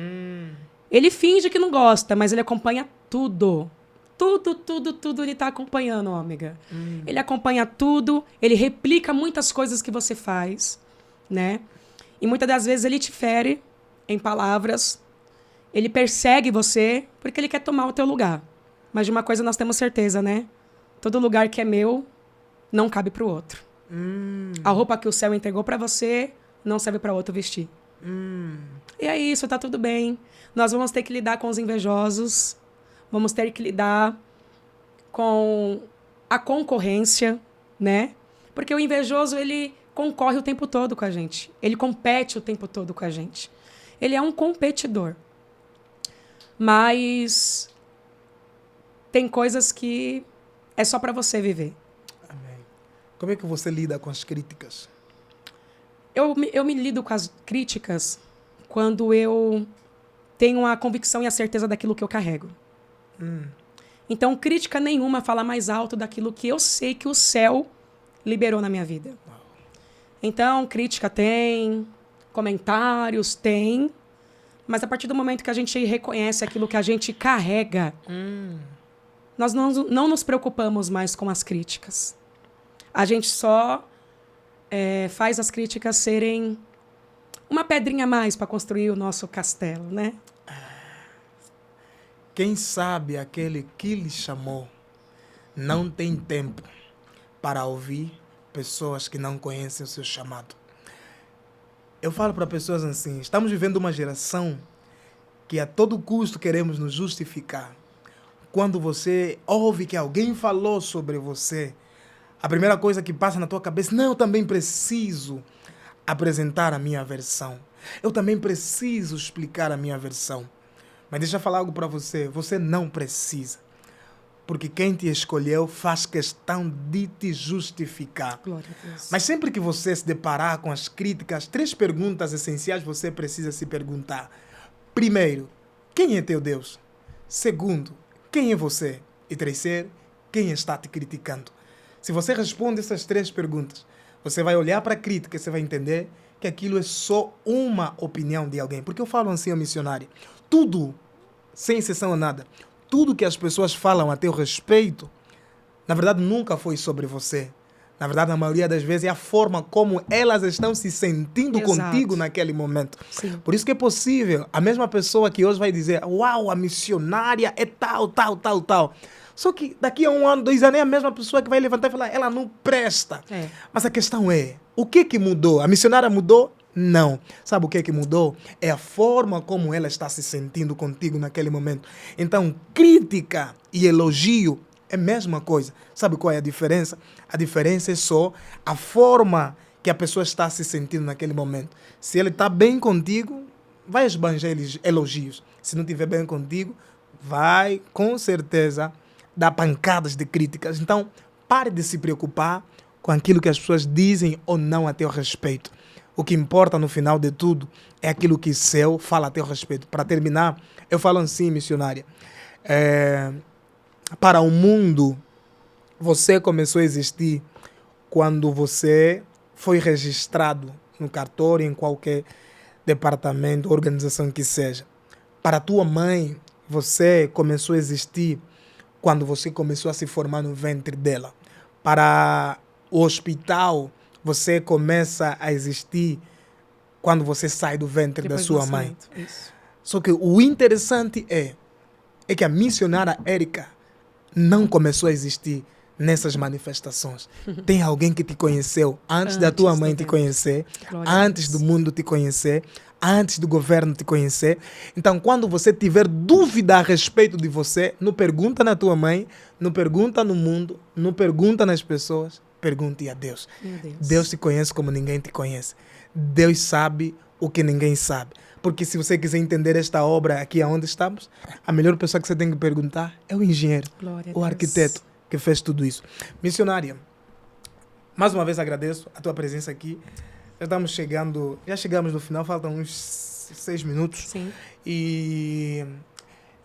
Ele finge que não gosta, mas ele acompanha tudo. Tudo ele está acompanhando, Ômega. Ele acompanha tudo, ele replica muitas coisas que você faz, né? E muitas das vezes ele te fere em palavras, ele persegue você porque ele quer tomar o teu lugar. Mas de uma coisa nós temos certeza, né? Todo lugar que é meu não cabe para o outro. A roupa que o céu entregou para você não serve para outro vestir. E é isso, tá tudo bem. Nós vamos ter que lidar com os invejosos, vamos ter que lidar com a concorrência, né? Porque o invejoso, ele concorre o tempo todo com a gente. Ele compete o tempo todo com a gente. Ele é um competidor. Mas tem coisas que é só para você viver. Amém. Como é que você lida com as críticas? Eu me lido com as críticas quando eu tenho a convicção e a certeza daquilo que eu carrego. Então, crítica nenhuma fala mais alto daquilo que eu sei que o céu liberou na minha vida. Então, crítica tem, comentários tem, mas a partir do momento que a gente reconhece aquilo que a gente carrega, nós não nos preocupamos mais com as críticas. A gente só faz as críticas serem uma pedrinha a mais para construir o nosso castelo, né? Quem sabe aquele que lhe chamou não tem tempo para ouvir pessoas que não conhecem o seu chamado. Eu falo para pessoas assim, estamos vivendo uma geração que a todo custo queremos nos justificar. Quando você ouve que alguém falou sobre você, a primeira coisa que passa na tua cabeça, não, eu também preciso apresentar a minha versão. Eu também preciso explicar a minha versão. Mas deixa eu falar algo para você, você não precisa. porque quem te escolheu faz questão de te justificar. Glória a Deus. Mas sempre que você se deparar com as críticas, 3 perguntas essenciais você precisa se perguntar. Primeiro, quem é teu Deus? Segundo, quem é você? E terceiro, quem está te criticando? Se você responde essas 3 perguntas, você vai olhar para a crítica e você vai entender que aquilo é só uma opinião de alguém. Porque eu falo assim ao missionário, tudo, sem exceção a nada, tudo que as pessoas falam a teu respeito, na verdade nunca foi sobre você. Na verdade, na maioria das vezes, é a forma como elas estão se sentindo Exato. contigo naquele momento. Sim. Por isso que é possível, a mesma pessoa que hoje vai dizer, uau, a missionária é tal, tal, tal, tal. Só que daqui a 1 ano, 2 anos, é a mesma pessoa que vai levantar e falar, ela não presta. É. Mas a questão é, o que mudou? A missionária mudou? Não. Sabe o que mudou? É a forma como ela está se sentindo contigo naquele momento. Então, crítica e elogio é a mesma coisa. Sabe qual é a diferença? A diferença é só a forma que a pessoa está se sentindo naquele momento. Se ele está bem contigo, vai esbanjar elogios. Se não estiver bem contigo, vai, com certeza, dar pancadas de críticas. Então, pare de se preocupar com aquilo que as pessoas dizem ou não a teu respeito. O que importa no final de tudo é aquilo que o céu fala a teu respeito. Para terminar, eu falo assim, missionária. Para o mundo, você começou a existir quando você foi registrado no cartório, em qualquer departamento, organização que seja. Para a tua mãe, você começou a existir quando você começou a se formar no ventre dela. Para o hospital, você começa a existir quando você sai do ventre Depois da do sua mãe. nascimento. Isso. Só que o interessante é que a missionária Érica não começou a existir nessas manifestações. Tem alguém que te conheceu antes da tua Antes mãe do te ventre. conhecer, Glória a antes Deus. do mundo te conhecer, antes do governo te conhecer. Então, quando você tiver dúvida a respeito de você, não pergunta na tua mãe, não pergunta no mundo, não pergunta nas pessoas, pergunte a Deus. Meu Deus. Deus te conhece como ninguém te conhece. Deus sabe o que ninguém sabe. Porque se você quiser entender esta obra aqui onde estamos, a melhor pessoa que você tem que perguntar é o engenheiro, Glória a o Deus. arquiteto que fez tudo isso. Missionária, mais uma vez agradeço a tua presença aqui. Já chegamos no final, faltam uns 6 minutos. Sim. E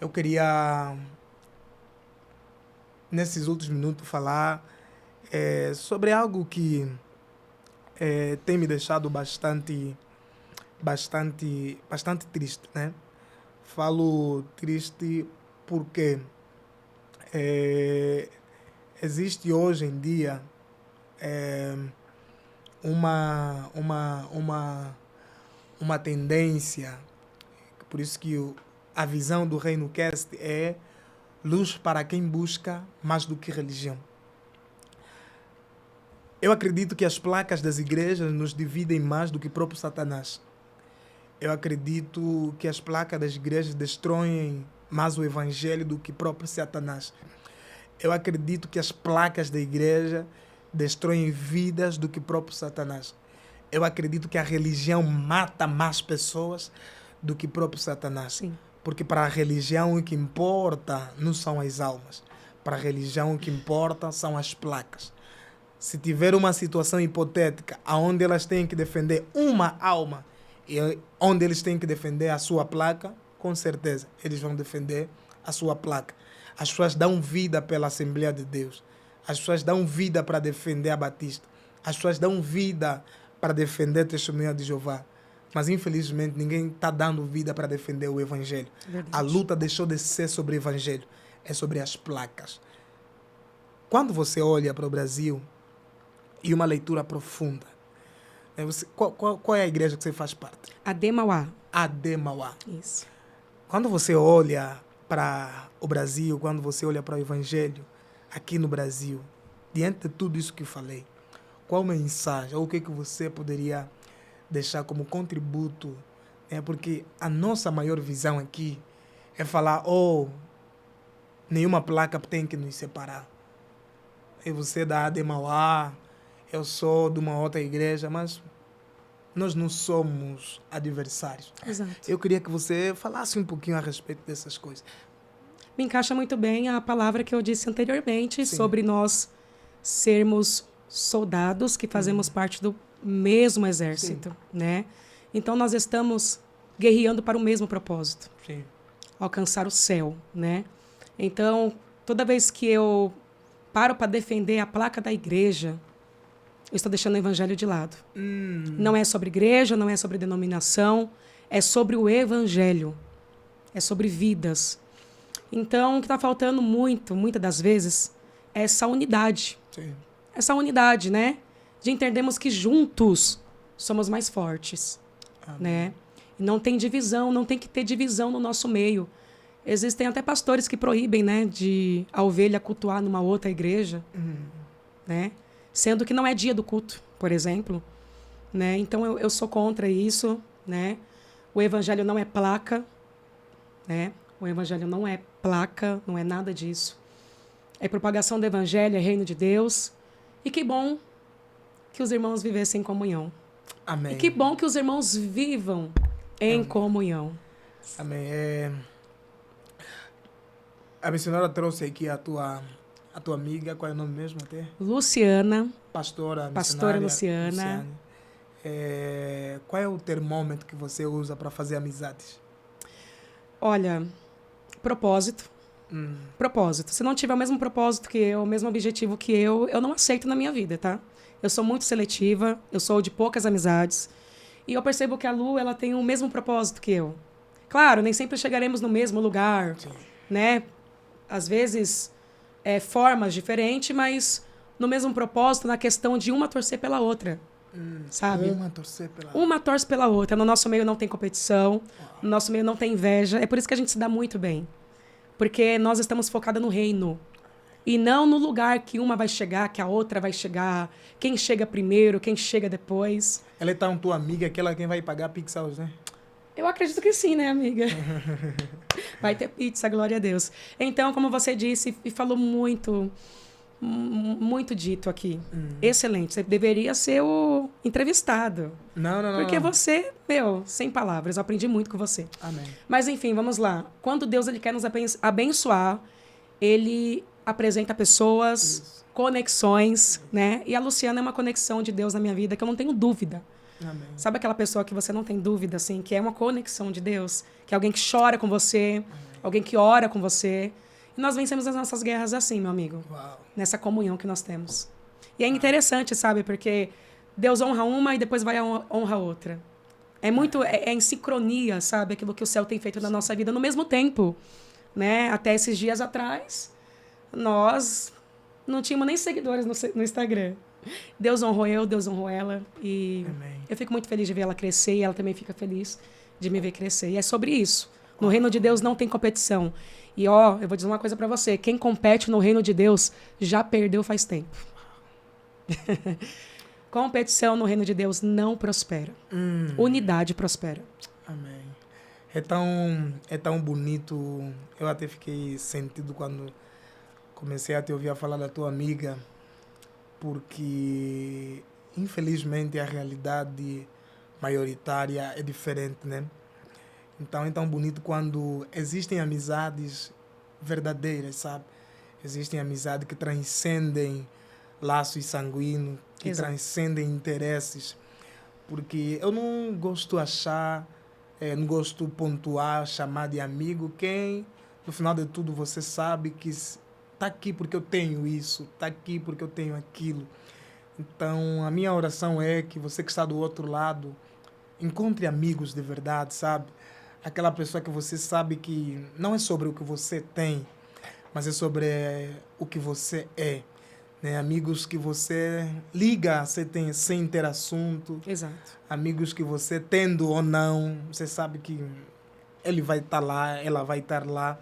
eu queria, nesses últimos minutos, falar sobre algo que tem me deixado bastante triste, né? Falo triste porque existe hoje em dia uma tendência, por isso que a visão do Reino Cast é luz para quem busca mais do que religião. Eu acredito que as placas das igrejas nos dividem mais do que o próprio Satanás. Eu acredito que as placas das igrejas destroem mais o evangelho do que o próprio Satanás. Eu acredito que as placas da igreja destroem vidas do que o próprio Satanás. Eu acredito que a religião mata mais pessoas do que o próprio Satanás. Sim. Porque para a religião o que importa não são as almas. Para a religião o que importa são as placas. Se tiver uma situação hipotética onde elas têm que defender uma alma e onde eles têm que defender a sua placa, com certeza eles vão defender a sua placa. As pessoas dão vida pela Assembleia de Deus. As pessoas dão vida para defender a Batista. As pessoas dão vida para defender a Testemunha de Jeová. Mas, infelizmente, ninguém está dando vida para defender o Evangelho. Verdade. A luta deixou de ser sobre o Evangelho. É sobre as placas. Quando você olha para o Brasil e uma leitura profunda, qual é a igreja que você faz parte? Ademauá. Ademauá. Isso. Quando você olha para o Brasil, quando você olha para o Evangelho aqui no Brasil, diante de tudo isso que eu falei, qual mensagem ou o que você poderia deixar como contributo? Porque a nossa maior visão aqui é falar, nenhuma placa tem que nos separar. Você é da Ademauá, eu sou de uma outra igreja, mas nós não somos adversários. Exato. Eu queria que você falasse um pouquinho a respeito dessas coisas. me encaixa muito bem a palavra que eu disse anteriormente Sim. sobre nós sermos soldados que fazemos parte do mesmo exército, né? Então, nós estamos guerreando para o mesmo propósito, Sim. alcançar o céu, né? Então, toda vez que eu paro para defender a placa da igreja, eu estou deixando o evangelho de lado. Não é sobre igreja, não é sobre denominação, é sobre o evangelho, é sobre vidas. Então, o que está faltando muitas das vezes, é essa unidade. Sim. Essa unidade, né? De entendermos que juntos somos mais fortes, né? E não tem divisão, não tem que ter divisão no nosso meio. Existem até pastores que proíbem, né, de a ovelha cultuar numa outra igreja, né? Sendo que não é dia do culto, por exemplo, né? Então eu sou contra isso, né? O evangelho não é placa, né? O evangelho não é placa, não é nada disso. É propagação do evangelho, é reino de Deus. E que bom que os irmãos vivessem em comunhão. Amém. E que bom que os irmãos vivam em comunhão. Amém. A missionária trouxe aqui a tua amiga, qual é o nome mesmo até? Luciana. Pastora Luciana. Qual é o termômetro que você usa para fazer amizades? Olha, propósito. Propósito. Se não tiver o mesmo propósito que eu, o mesmo objetivo que eu não aceito na minha vida, tá? Eu sou muito seletiva, eu sou de poucas amizades. E eu percebo que a Lu, ela tem o mesmo propósito que eu. Claro, nem sempre chegaremos no mesmo lugar, né? Às vezes, formas diferentes, mas no mesmo propósito, na questão de uma torcer pela outra, sabe? Uma torce pela outra. No nosso meio não tem competição, no nosso meio não tem inveja. É por isso que a gente se dá muito bem. Porque nós estamos focadas no reino. E não no lugar que uma vai chegar, que a outra vai chegar. Quem chega primeiro, quem chega depois. Ela é tão tua amiga, aquela quem vai pagar pixels, né? Eu acredito que sim, né, amiga? Vai ter pizza, glória a Deus. Então, como você disse, e falou muito dito aqui. Excelente. Você deveria ser o entrevistado. Não. Porque você, sem palavras, eu aprendi muito com você. Amém. Mas, enfim, vamos lá. Quando Deus ele quer nos abençoar, ele apresenta pessoas, conexões, né? E a Luciana é uma conexão de Deus na minha vida que eu não tenho dúvida. Amém. Sabe aquela pessoa que você não tem dúvida, assim, que é uma conexão de Deus? Que é alguém que chora com você, alguém que ora com você. E nós vencemos as nossas guerras assim, meu amigo. Uau. Nessa comunhão que nós temos. E é interessante, sabe? Porque Deus honra uma e depois vai honra outra. É muito... É em sincronia, sabe? Aquilo que o céu tem feito na nossa vida no mesmo tempo. Né? Até esses dias atrás, nós não tínhamos nem seguidores no Instagram. Deus honrou eu, Deus honrou ela. E eu fico muito feliz de ver ela crescer e ela também fica feliz de me ver crescer. E é sobre isso. No reino de Deus não tem competição. E, eu vou dizer uma coisa pra você. Quem compete no reino de Deus já perdeu faz tempo. Competição no reino de Deus não prospera. Unidade prospera. Amém. É tão bonito. Eu até fiquei sentido quando comecei a te ouvir falar da tua amiga, porque, infelizmente, a realidade maioritária é diferente, né? Então, é tão bonito quando existem amizades verdadeiras, sabe? Existem amizades que transcendem laços sanguíneos, que transcendem interesses. Porque eu não gosto de achar, não gosto de pontuar, chamar de amigo quem, no final de tudo, você sabe que está aqui porque eu tenho isso, está aqui porque eu tenho aquilo. Então, a minha oração é que você que está do outro lado encontre amigos de verdade, sabe? Aquela pessoa que você sabe que não é sobre o que você tem, mas é sobre o que você é. Né? Amigos que você liga sem ter assunto. Exato. Amigos que você, tendo ou não, você sabe que ele vai estar lá, ela vai estar lá.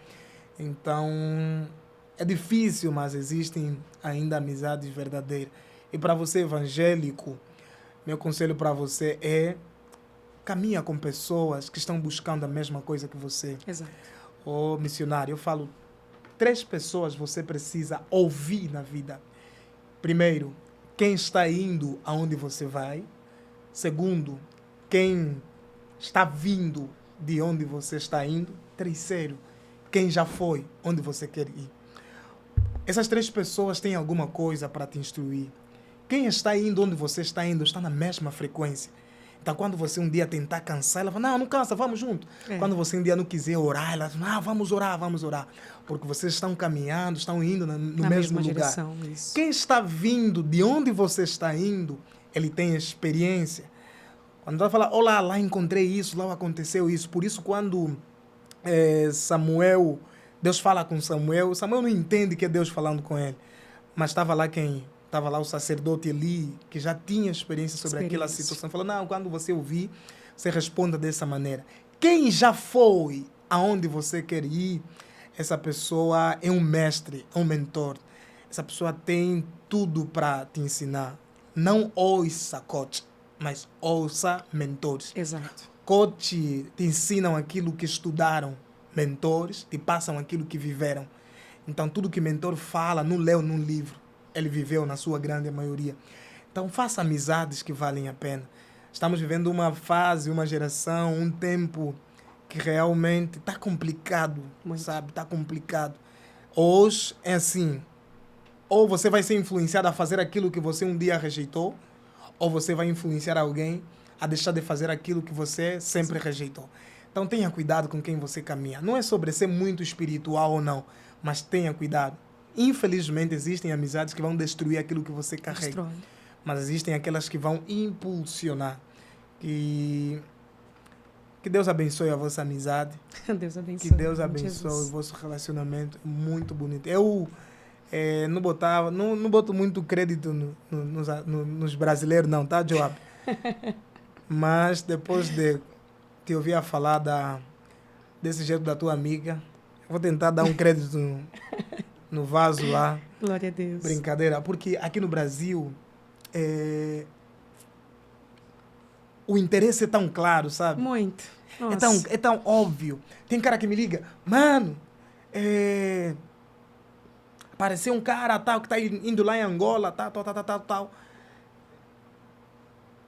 Então, é difícil, mas existem ainda amizades verdadeiras. E para você, evangélico, meu conselho para você é: caminha com pessoas que estão buscando a mesma coisa que você. Exato. Ô, missionário, eu falo, 3 pessoas você precisa ouvir na vida. Primeiro, quem está indo aonde você vai. Segundo, quem está vindo de onde você está indo. Terceiro, quem já foi, onde você quer ir. Essas 3 pessoas têm alguma coisa para te instruir. Quem está indo onde você está indo está na mesma frequência. Então, quando você um dia tentar cansar, ela fala, não, não cansa, vamos junto. Quando você um dia não quiser orar, ela fala, vamos orar, vamos orar. Porque vocês estão caminhando, estão indo no mesmo lugar. Direção, isso. Quem está vindo de onde você está indo, ele tem experiência. Quando ela fala, olá, lá encontrei isso, lá aconteceu isso. Por isso, quando Deus fala com Samuel não entende que é Deus falando com ele. Mas estava lá quem? Estava lá o sacerdote Eli, que já tinha experiência sobre aquela situação. Falou, não, quando você ouvir, você responda dessa maneira. Quem já foi aonde você quer ir, essa pessoa é um mestre, é um mentor. Essa pessoa tem tudo para te ensinar. Não ouça coach, mas ouça mentores. Exato. Coach te ensinam aquilo que estudaram. Mentores te passam aquilo que viveram. Então, tudo que mentor fala, não leu num livro. Ele viveu na sua grande maioria. Então, faça amizades que valem a pena. Estamos vivendo uma fase, uma geração, um tempo que realmente está complicado, sabe? Está complicado. Hoje é assim, ou você vai ser influenciado a fazer aquilo que você um dia rejeitou, ou você vai influenciar alguém a deixar de fazer aquilo que você sempre rejeitou. Então, tenha cuidado com quem você caminha. Não é sobre ser muito espiritual ou não, mas tenha cuidado. Infelizmente, existem amizades que vão destruir aquilo que você carrega. Mas existem aquelas que vão impulsionar. Que Deus abençoe a vossa amizade. Deus abençoe. Que Deus abençoe o vosso relacionamento. Muito bonito. Eu não boto muito crédito nos brasileiros, não, tá, Joab? Mas depois de te ouvir a falar desse jeito da tua amiga, vou tentar dar um crédito no vaso lá. Glória a Deus. Brincadeira, porque aqui no Brasil o interesse é tão claro, sabe? Muito. Nossa. É tão óbvio. Tem cara que me liga, mano, apareceu um cara tal que tá indo lá em Angola, tal.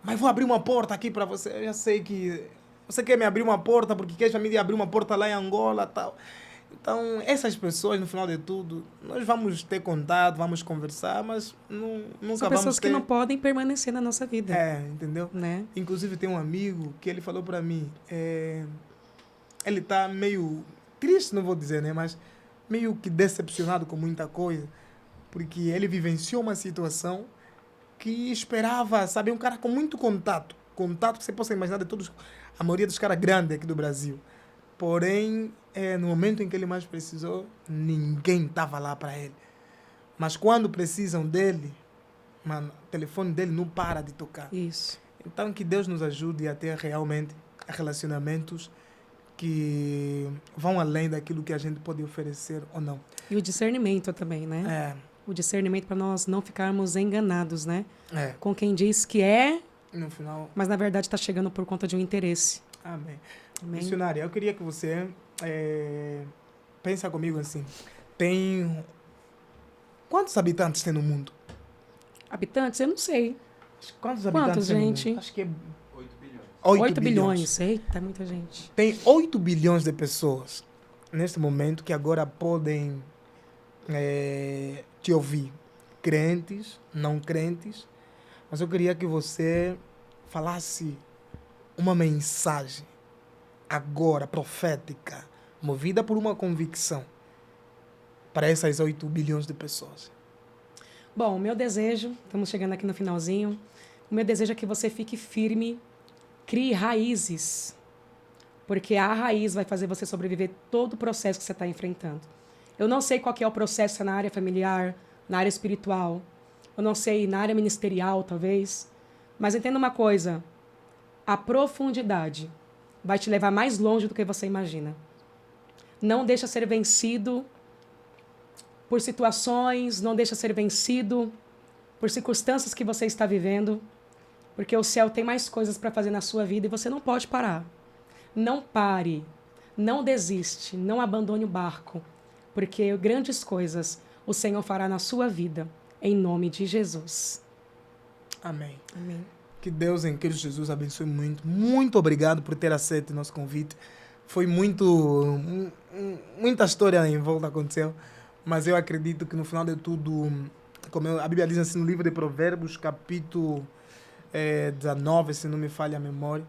Mas vou abrir uma porta aqui para você. Eu já sei que você quer me abrir uma porta porque quer me abrir uma porta lá em Angola, tal. Então, essas pessoas, no final de tudo, nós vamos ter contato, vamos conversar, mas nunca vamos ter... São pessoas que não podem permanecer na nossa vida. Entendeu? Né? Inclusive, tem um amigo que ele falou para mim, ele tá meio triste, não vou dizer, né? Mas meio que decepcionado com muita coisa, porque ele vivenciou uma situação que esperava, sabe, um cara com muito contato que você possa imaginar de todos, a maioria dos caras grandes aqui do Brasil. Porém, no momento em que ele mais precisou, ninguém estava lá para ele. Mas quando precisam dele, mano, o telefone dele não para de tocar. Isso. Então, que Deus nos ajude a ter realmente relacionamentos que vão além daquilo que a gente pode oferecer ou não. E o discernimento também, né? O discernimento para nós não ficarmos enganados, né? Com quem diz que no final, mas na verdade está chegando por conta de um interesse. Amém. Missionária, eu queria que você pensa comigo assim. Quantos habitantes tem no mundo? Habitantes? Eu não sei. Quantos habitantes tem gente? no mundo? Acho que é 8 bilhões. Eita, muita gente. Tem 8 bilhões de pessoas neste momento que agora podem te ouvir. Crentes, não crentes. Mas eu queria que você falasse uma mensagem agora, profética, movida por uma convicção para essas 8 bilhões de pessoas. Bom, o meu desejo, estamos chegando aqui no finalzinho, o meu desejo é que você fique firme, crie raízes, porque a raiz vai fazer você sobreviver todo o processo que você está enfrentando. Eu não sei qual que é o processo na área familiar, na área espiritual, eu não sei, na área ministerial, talvez, mas entenda uma coisa, a profundidade vai te levar mais longe do que você imagina. Não deixa ser vencido por situações, não deixa ser vencido por circunstâncias que você está vivendo, porque o céu tem mais coisas para fazer na sua vida e você não pode parar. Não pare, não desiste, não abandone o barco, porque grandes coisas o Senhor fará na sua vida, em nome de Jesus. Amém. Amém. Que Deus em Cristo Jesus abençoe muito. Muito obrigado por ter aceito o nosso convite. foi muita história em volta aconteceu, mas eu acredito que no final de tudo, como a Bíblia diz assim no livro de Provérbios, capítulo 19, se não me falha a memória,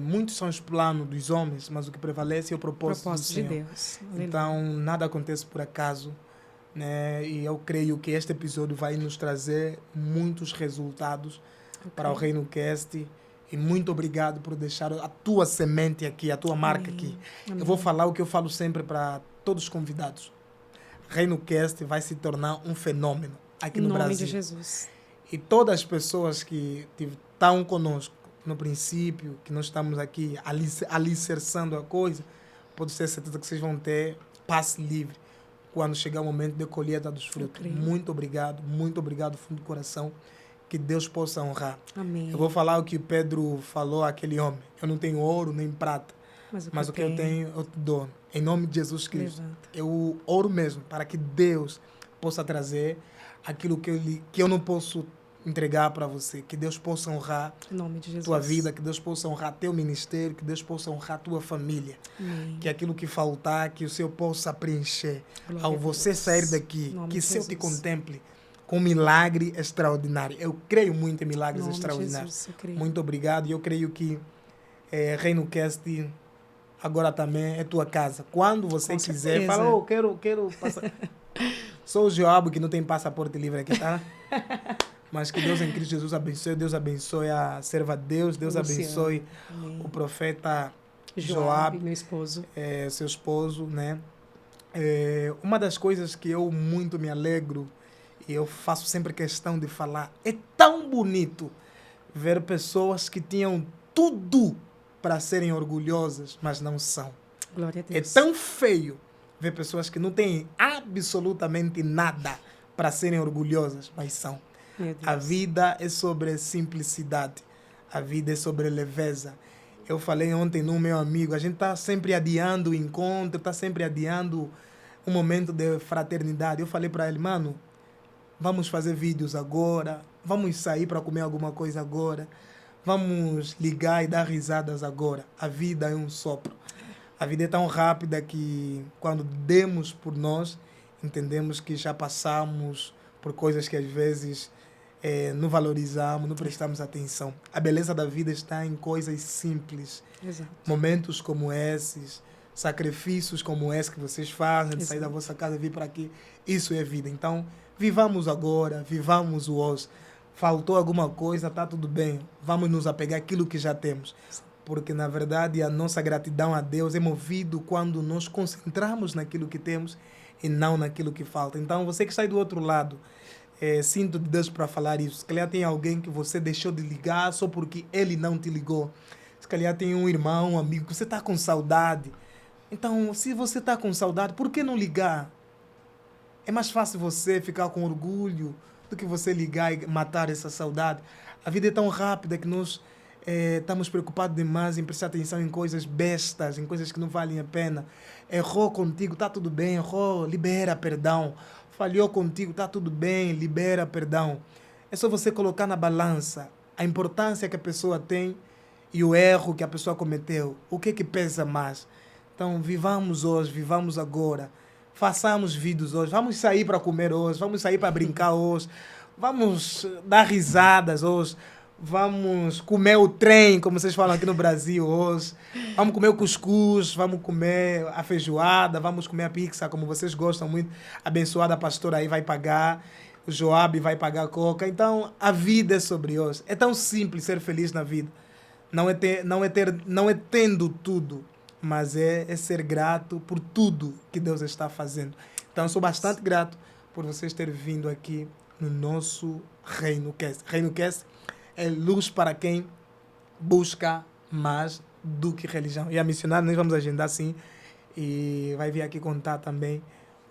muitos são os planos dos homens, mas o que prevalece é o propósito do de Senhor. Deus. Então, nada acontece por acaso, né? E eu creio que este episódio vai nos trazer muitos resultados para o Reino Cast. E muito obrigado por deixar a tua semente aqui, a tua marca aqui. Amém. Eu vou falar o que eu falo sempre para todos os convidados. Reino Cast vai se tornar um fenômeno aqui no Brasil. Em nome de Jesus. E todas as pessoas que estão conosco no princípio, que nós estamos aqui alicerçando a coisa, pode ter certeza que vocês vão ter passe livre quando chegar o momento de colheita dos frutos. Muito obrigado do fundo do coração. Que Deus possa honrar. Amém. Eu vou falar o que Pedro falou àquele homem. Eu não tenho ouro nem prata, mas o que eu tenho eu te dou. Em nome de Jesus Cristo. Eu oro mesmo para que Deus possa trazer aquilo que eu não posso entregar para você. Que Deus possa honrar em nome de Jesus. Tua vida, que Deus possa honrar teu ministério, que Deus possa honrar tua família. Amém. Que aquilo que faltar, que o Senhor possa preencher. Ao você sair daqui, que o Senhor te contemple com um milagre extraordinário. Eu creio muito em milagres extraordinários. Jesus, muito obrigado. E eu creio que Reino Cast agora também é tua casa. Quando você quiser, fala, quero passar. Sou o Joabo, que não tem passaporte livre aqui, tá? Mas que Deus em Cristo Jesus abençoe. Deus abençoe a serva de Deus. Deus abençoe o profeta Joab, meu esposo. Seu esposo, né? Uma das coisas que eu muito me alegro, e eu faço sempre questão de falar, é tão bonito ver pessoas que tinham tudo para serem orgulhosas, mas não são. Glória a Deus. É tão feio ver pessoas que não têm absolutamente nada para serem orgulhosas, mas são. A vida é sobre simplicidade. A vida é sobre leveza. Eu falei ontem no meu amigo, a gente está sempre adiando o encontro, está sempre adiando um momento de fraternidade. Eu falei para ele, mano, vamos fazer vídeos agora, vamos sair para comer alguma coisa agora, vamos ligar e dar risadas agora. A vida é um sopro. A vida é tão rápida que quando demos por nós, entendemos que já passamos por coisas que às vezes não valorizamos, não prestamos atenção. A beleza da vida está em coisas simples. Exato. Momentos como esses, sacrifícios como esse que vocês fazem, de sair da vossa casa e vir para aqui. Isso é vida. Então, vivamos agora, vivamos o hoje. Faltou alguma coisa, está tudo bem. Vamos nos apegar àquilo que já temos. Porque, na verdade, a nossa gratidão a Deus é movido quando nos concentramos naquilo que temos e não naquilo que falta. Então, você que está aí do outro lado, sinto de Deus para falar isso. Se calhar tem alguém que você deixou de ligar só porque ele não te ligou. Se calhar tem um irmão, um amigo que você está com saudade. Então, se você está com saudade, por que não ligar? É mais fácil você ficar com orgulho do que você ligar e matar essa saudade. A vida é tão rápida que nós estamos preocupados demais em prestar atenção em coisas bestas, em coisas que não valem a pena. Errou contigo, está tudo bem. Errou, libera perdão. Falhou contigo, está tudo bem, libera perdão. É só você colocar na balança a importância que a pessoa tem e o erro que a pessoa cometeu. O que pesa mais? Então, vivamos hoje, vivamos agora. Façamos vídeos hoje. Vamos sair para comer hoje, vamos sair para brincar hoje. Vamos dar risadas hoje. Vamos comer o trem, como vocês falam aqui no Brasil hoje. Vamos comer o cuscuz, vamos comer a feijoada, vamos comer a pizza, como vocês gostam muito. A abençoada pastora aí vai pagar, o Joab vai pagar a coca. Então, a vida é sobre hoje. É tão simples ser feliz na vida. Não é tendo tudo, mas é ser grato por tudo que Deus está fazendo. Então, eu sou bastante grato por vocês terem vindo aqui no nosso Reino Cast. Reino Cast é luz para quem busca mais do que religião. E a missionária nós vamos agendar sim e vai vir aqui contar também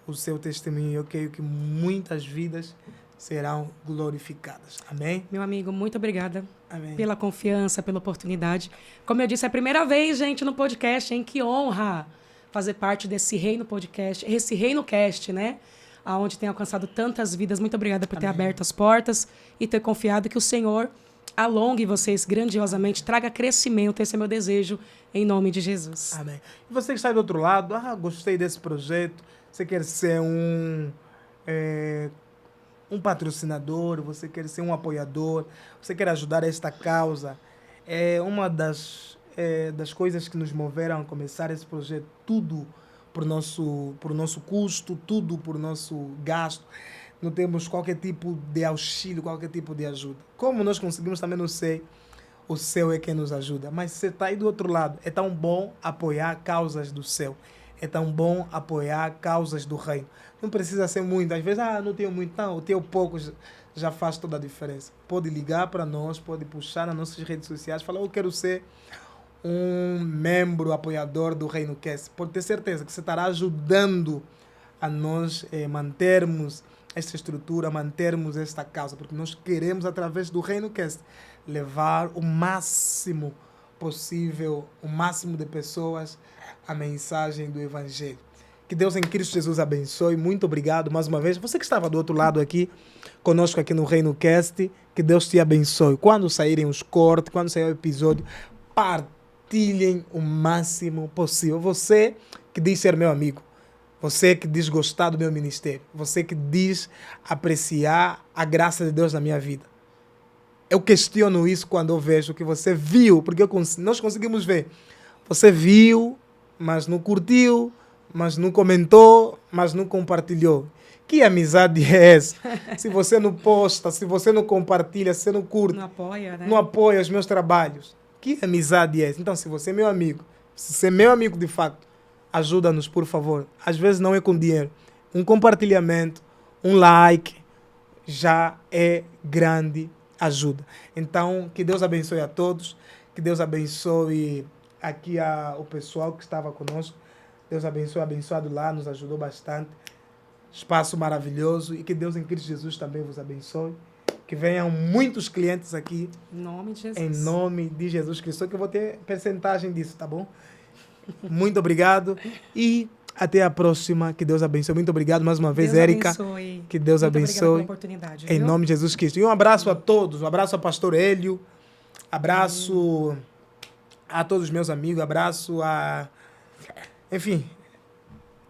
o seu testemunho. Eu creio que muitas vidas serão glorificadas. Amém? Meu amigo, muito obrigada. Amém. Pela confiança, pela oportunidade. Como eu disse, é a primeira vez, gente, no podcast, hein? Que honra fazer parte desse Reino Podcast, esse Reino Cast, né? Aonde tem alcançado tantas vidas. Muito obrigada por ter aberto as portas e ter confiado que o Senhor alongue vocês grandiosamente, traga crescimento. Esse é meu desejo, em nome de Jesus. Amém. E você que está do outro lado, gostei desse projeto, você quer ser um patrocinador, você quer ser um apoiador, você quer ajudar esta causa. É uma das coisas que nos moveram a começar esse projeto, tudo por nosso custo, tudo por nosso gasto. Não temos qualquer tipo de auxílio, qualquer tipo de ajuda. Como nós conseguimos também, não sei, o céu é quem nos ajuda. Mas você está aí do outro lado, é tão bom apoiar causas do céu. É tão bom apoiar causas do reino. Não precisa ser muito. Às vezes, não tenho muito. Não, o teu pouco já faz toda a diferença. Pode ligar para nós, pode puxar nas nossas redes sociais, falar, eu quero ser um membro apoiador do Reino Cast. Pode ter certeza que você estará ajudando a nós mantermos esta estrutura, mantermos esta causa, porque nós queremos, através do Reino Cast, levar o máximo possível, o máximo de pessoas, a mensagem do Evangelho. Que Deus em Cristo Jesus abençoe. Muito obrigado mais uma vez. Você que estava do outro lado aqui, conosco aqui no Reino Cast, que Deus te abençoe. Quando saírem os cortes, quando sair o episódio, partilhem o máximo possível. Você que diz ser meu amigo, você que diz gostar do meu ministério, você que diz apreciar a graça de Deus na minha vida. Eu questiono isso quando eu vejo que você viu, porque nós conseguimos ver. Você viu, mas não curtiu, mas não comentou, mas não compartilhou. Que amizade é essa? Se você não posta, se você não compartilha, se você não curte, não apoia, né? Não apoia os meus trabalhos. Que amizade é essa? Então, se você é meu amigo, se você é meu amigo de fato, ajuda-nos, por favor. Às vezes não é com dinheiro. Um compartilhamento, um like, já é grande ajuda. Então, que Deus abençoe a todos. Que Deus abençoe aqui o pessoal que estava conosco. Deus abençoe, abençoado lá, nos ajudou bastante. Espaço maravilhoso. E que Deus em Cristo Jesus também vos abençoe. Que venham muitos clientes aqui. Em nome de Jesus. Em nome de Jesus Cristo. Que eu vou ter percentagem disso, tá bom? Muito obrigado. E até a próxima. Que Deus abençoe. Muito obrigado mais uma vez, Érica. Que Deus abençoe. Em nome de Jesus Cristo. E um abraço a todos. Um abraço ao pastor Hélio. Abraço a todos os meus amigos. Abraço a... Enfim,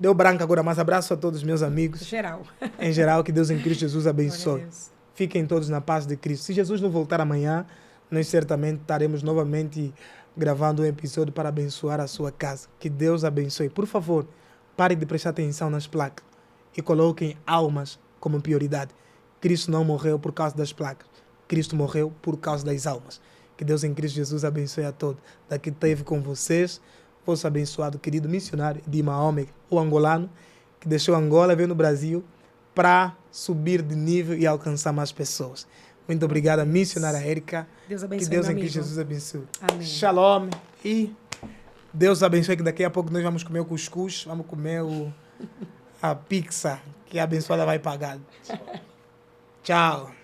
deu branco agora, mas abraço a todos os meus amigos. Geral. Em geral, que Deus em Cristo Jesus abençoe. Fiquem todos na paz de Cristo. Se Jesus não voltar amanhã, nós certamente estaremos novamente gravando um episódio para abençoar a sua casa. Que Deus abençoe. Por favor, parem de prestar atenção nas placas e coloquem almas como prioridade. Cristo não morreu por causa das placas. Cristo morreu por causa das almas. Que Deus em Cristo Jesus abençoe a todos. Daqui esteve com vocês, vosso abençoado querido missionário Dima Ômega, o angolano, que deixou Angola, veio no Brasil para subir de nível e alcançar mais pessoas. Muito obrigada, missionária Érica. Deus abençoe, que Deus em Cristo Jesus abençoe. Amém. Shalom. E Deus abençoe, que daqui a pouco nós vamos comer o cuscuz, vamos comer a pizza, que a abençoada vai pagar. Tchau.